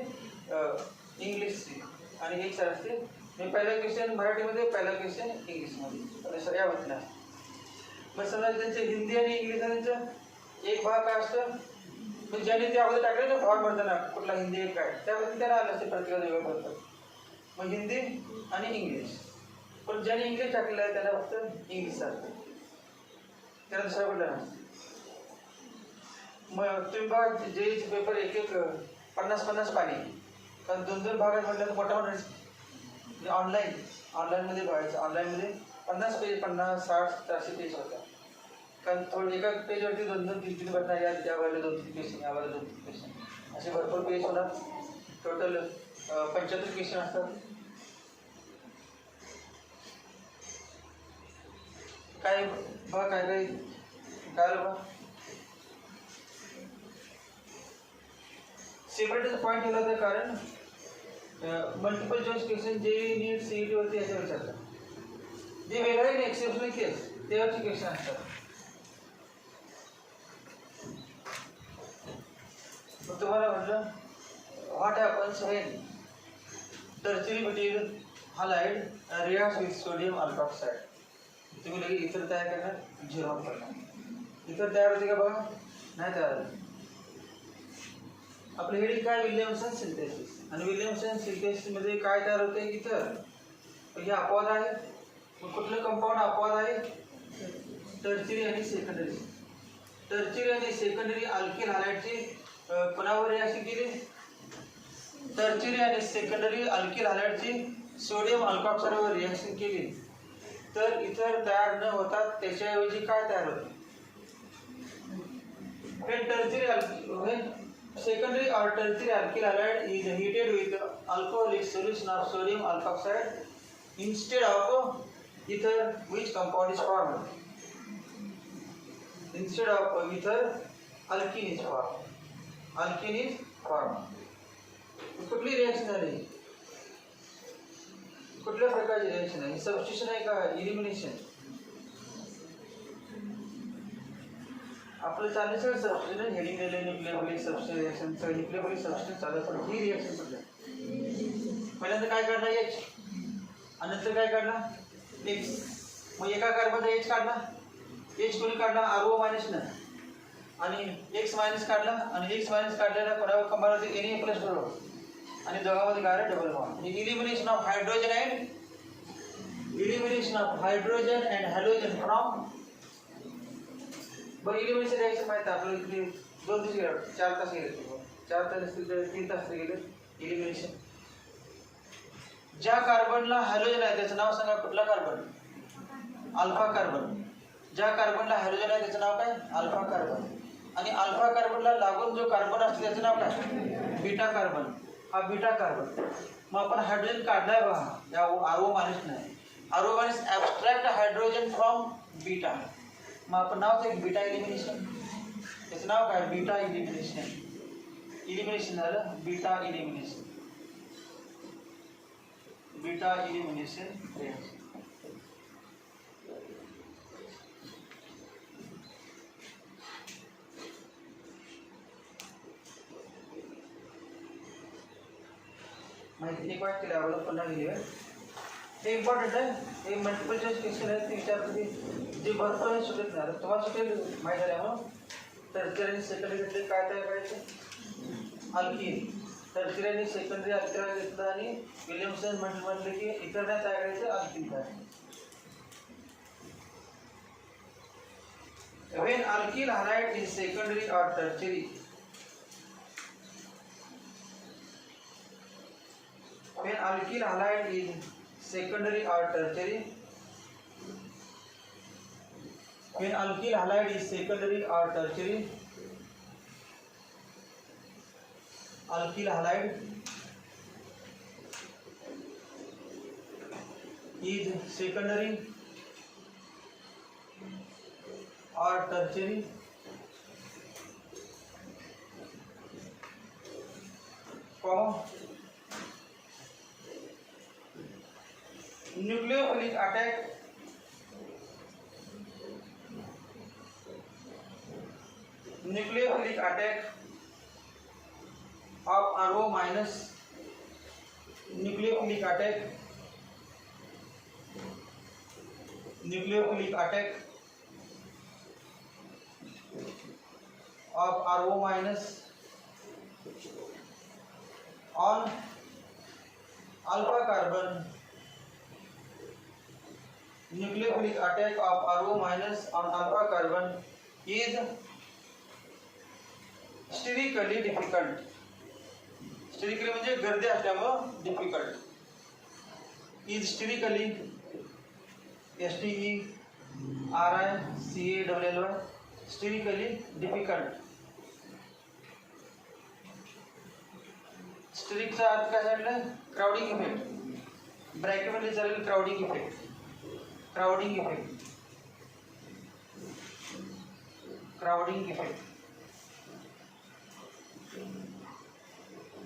इंग्लिशची आणि एक साईड असते पहिला क्वेश्चन मराठीमध्ये, पहिला क्वेश्चन इंग्लिशमध्ये, असं या वतीनं. मग समजा त्यांचे हिंदी आणि इंग्लिश त्यांचं एक भाग काय असतं, पण ज्याने ते अगोदर टाकले ना फॉर्म भरताना कुठला हिंदी एक काय त्यावरती त्याला आलं असते प्रत्येकाला वेगळं करतात. मग हिंदी आणि इंग्लिश, पण ज्याने इंग्लिश टाकलेलं आहे त्याला फक्त इंग्लिश असतं, त्याला दुसरा कुठला नसतं. मग तुम्ही बघा JEEचे पेपर एक 50-50 पाणी, कारण दोन भागात म्हटलं तर मोठा मोठा ऑनलाईनमध्ये बघायचं, ऑनलाईनमध्ये 50 पेज, 50, 60, 400 पेज होता, कारण थोडं एका पेजवरती 2-2, 3-3 बटना या, त्यावेळेला 2-3 क्वेश्चन, यावेळेला 2-3 क्वेश्चन, असे भरपूर पेज होणार. टोटल 75 क्वेश्चन असतात. काय बघा काय बघा सेपरेट पॉईंट ठेवला होता, कारण मल्टिपल चॉईस क्वेश्चन JEE नीट CET वरती याच्यावर विचारतात, जे वेगळे आहे एक्सेप्शनल केस त्यावरची क्वेश्चन असतात. मग तुम्हाला म्हटलं what happens when tertiary material halide reacts with sodium alkoxide, तुम्ही लगेच इतर तयार करणार, 0 करणार. इतर तयार होते का बघा, नाही तयार होते. आपलं हेडिंग काय, विल्यमसन सिंथेसिस, आणि विल्यमसन सिंथेसिसमध्ये काय तयार होते इथर, हे अपवाद आहे. मग कुठलं कंपाऊंड अपवाद आहे, टर्चरी आणि सेकंडरी. टर्चरी आणि सेकंडरी अल्किल हॅलाइडची कोणावर रिॲक्शन केली, टर्चरी आणि सेकंडरी अल्किल हॅलाइडची सोडियम अल्कॉक्साईडवर रिॲक्शन केली तर इथर तयार न होता त्याच्याऐवजी काय तयार होते? when secondary or tertiary alkyl halide is heated with alcoholic solution of sodium alkoxide instead of ether, which compound is formed? Instead of ether, alkene is formed. Alkene is formed. कुठली रिॲक्शन झाली? कुठल्या प्रकारची reaction आहे? Substitution आहे का elimination? आपलं चालू सगळं सबस्टिट्यूशन हेडिंग दिले न्यूक्लियोफिलिक सबस्टिट्यूशन रिॲक्शन सगळं न्यूक्लियोफिलिक सबस्टिट्यूशन चालू पण ही रिॲक्शन सगळं पहिल्यांदा काय काढला H आणि नंतर काय काढला X. मग एका कार्बनचा H काढला H कोणी काढला RO मायनस न आणि X मायनस काढला आणि X मायनस काढलेला कोणावर कंबाईन होते Na प्लस बरोबर आणि दोघांमध्ये काय आहे डबल बॉन्ड. हे elimination of hydrogen and halogen from बरं इलिमिनेशन रिॲक्शन माहिती आहे आपल्याला इथले 2 दिवस गेले 4 तास गेले 4 तास असतील तर 3 तास गेले इलिमिनेशन. ज्या कार्बनला हॅलोजन आहे त्याचं नाव सांगा. कुठला कार्बन? Alpha carbon. ज्या कार्बनला हॅलोजन आहे त्याचं नाव काय? Alpha carbon. आणि अल्फा कार्बनला लागून जो कार्बन असतो त्याचं नाव काय? Beta carbon. हा बीटा कार्बन. मग आपण हायड्रोजन काढलाय बघा या RO मायनस नाही. RO minus abstract hydrogen from beta. मग आपण नाव काय? Beta elimination. त्याचं नाव काय? Beta elimination. इलिमिनेशन झालं beta elimination. Beta elimination reaction. माहिती एक वाट केली अगोदर पुन्हा लिहिली आहे. हे इम्पॉर्टंट आहे. हे मल्टिपल चॉईस क्वेश्चन आहे. ते विचारतो की जे भरतो हे सुटेल नाही. आता तुम्हाला सुटेल माहीत झाल्यामुळं टर्शियरी आणि सेकंडरी घेतले काय तयार करायचं? अल्कीन. टर्शियरी आणि सेकंडरी अल्किल घेतलं आणि विलियमसन म्हटलं की इतर नाही तयार करायचं अल्कीन तयार. When alkyl halide is secondary or tertiary, when alkyl halide is secondary or tertiary, when alkyl halide is secondary or tertiary, alkyl halide is secondary or tertiary, nucleophilic attack of RO minus, nucleophilic attack of RO minus on alpha carbon, nucleophilic attack of RO minus on alpha carbon is sterically difficult. Sterically म्हणजे गर्दी असल्यामुळं difficult. Is sterically STERICALLY sterically difficult. स्टेरिकचा अर्थ काय सांगितलं? Crowding effect. ब्रॅकेटमध्ये चालेल crowding effect.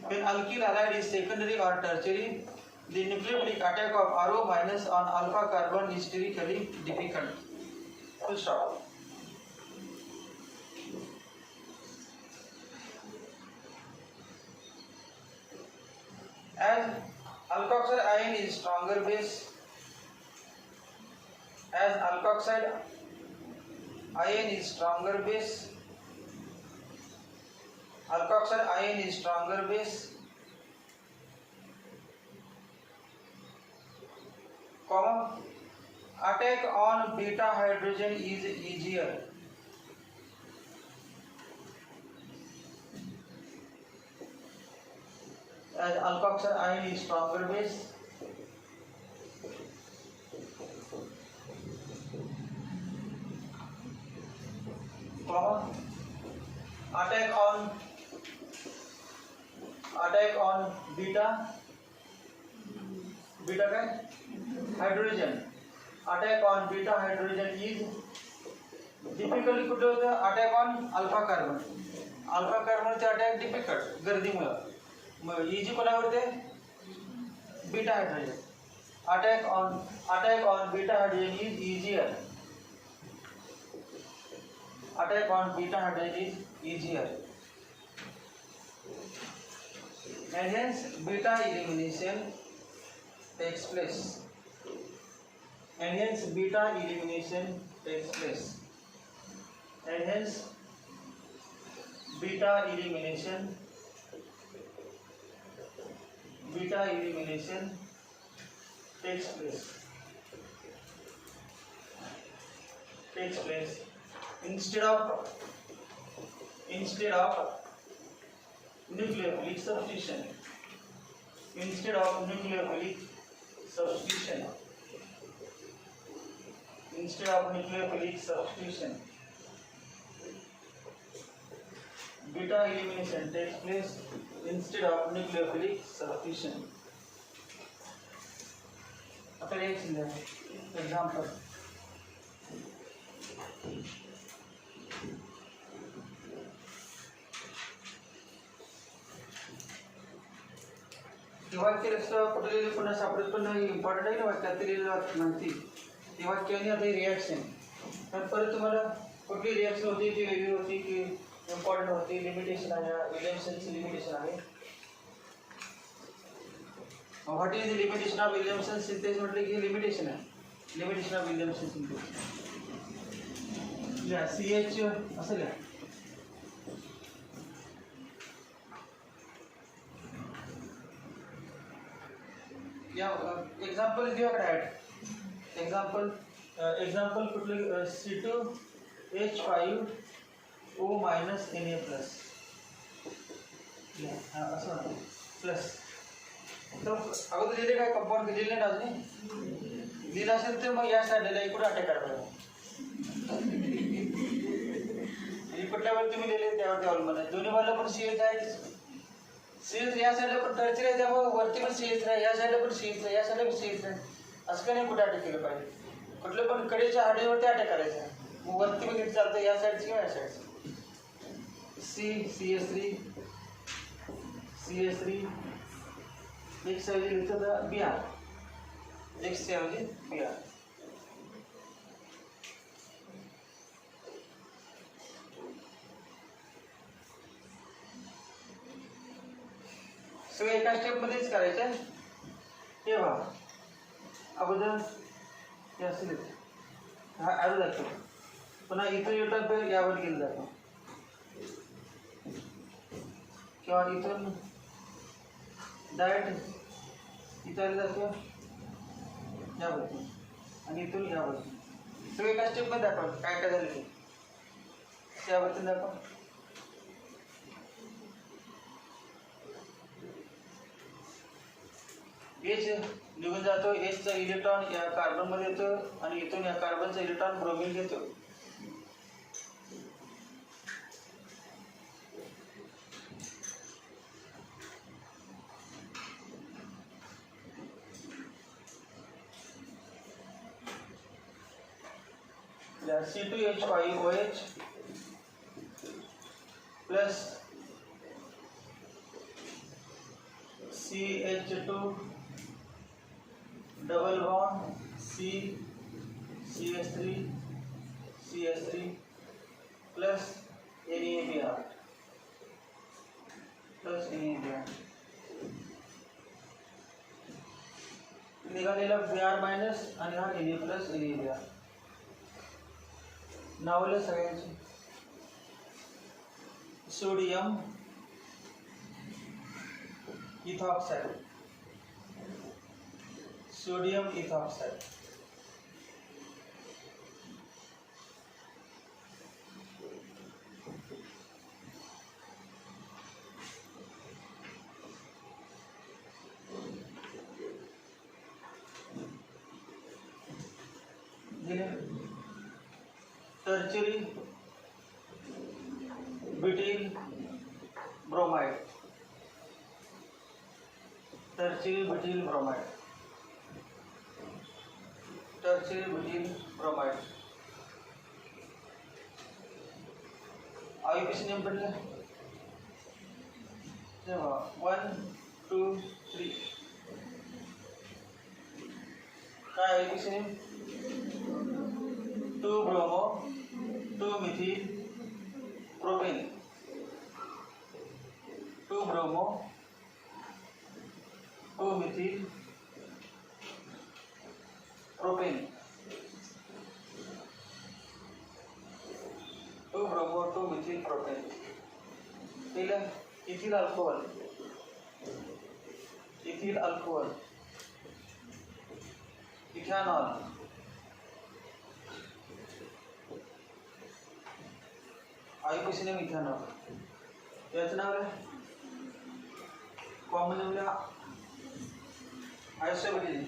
When alkyl halide is secondary or tertiary, the nucleophilic attack of RO minus on alpha carbon is sterically difficult. Full stop. As alkoxide ion is stronger base, attack on beta hydrogen is easier. As alkoxide ion is stronger base, comma, attack on beta काय hydrogen, attack on beta hydrogen is difficult. कुठे होतं attack on alpha कार्बनचे attack difficult गर्दीमुळे. मग easy कोणावरती beta hydrogen. Attack on beta hydrogen is easier. Attack on beta hydrogen is easier and hence beta elimination takes place. And hence beta elimination takes place. And hence beta elimination takes place instead of nucleophilic substitution. Beta elimination takes place instead of nucleophilic substitution. After example. वाक्य कुठलेली पुन्हा सापडत पण नाही. Important आहे ना वाक्यात लिहिलेली माहिती. ती वाक्य आणि आता रिॲक्शन. तर परत तुम्हाला कुठली रिॲक्शन होती ती वेगळी होती की इम्पॉर्टंट होती. लिमिटेशन आहे, विलियमसनची लिमिटेशन आहे. What is the limitation of Williamson synthesis म्हटलं की लिमिटेशन आहे. लिमिटेशन ऑफ विलियमसन सिंथेसिस लिहा CH असं लिहा. Example is your add. Example कुठले C2H5O Na प्लस असं प्लस. तर अगोदर लिहिले काय कंपाऊंड लिहिले ना अजून लिहिलं असेल तर मग या साईडला इकडे अटॅक करायला कुठल्या वेळी तुम्ही लिहिले त्यावर अवलंबून आहे. दोन्ही बाजूला पण CH आहे. CH या साईडला पण टर्चरी आहे त्यामुळे वरती पण CH आहे, या साईडला पण CH आहे, या साईडला पण CH आहे. असं काही नाही कुठे अटॅक केलं पाहिजे. कुठलं पण कडेच्या हाडीवरती अटॅक करायचं. मग वरती पण किती चालतं या साईडची किंवा या साईडची. CH3 X ऐवजी लिहितो तर Br. X ऐवजी Br. सगळं एका स्टेपमध्येच करायचं. हे बघा अगोदर हे असेल हा ॲरो जातो. पुन्हा इथून युटर्न यावर गेलं जातो किंवा इथून डायरेक्ट इथं जातो यावरती आणि इथून यावरती. सगळं एका स्टेपमध्ये दाखवा काय काय झालं ते त्यावरती दाखवा. H निघून जातो. Hचा इलेक्ट्रॉन या कार्बनमध्ये येतो आणि इथून या कार्बनचा इलेक्ट्रॉन ब्रोमीन घेतो. C2H5OH plus CH2 double bond CH3 plus NaBr निघालेला Br मायनस आणि हा Na प्लस NaBr. नावलं सगळ्यांची. Sodium ethoxide tertiary tertiary butyl bromide, tertiary butyl bromide. IUPAC name पढ़ले 1 2 3 काय IUPAC name 2 bromo 2 methyl propane, 2 bromo 2 methyl propane, 2 bromo 2 methyl propane. ठीक है, ethyl alcohol, ethyl alcohol, ethanol, IUPAC name ethanol. याचं नाव आहे common name आयसोब्युटिल,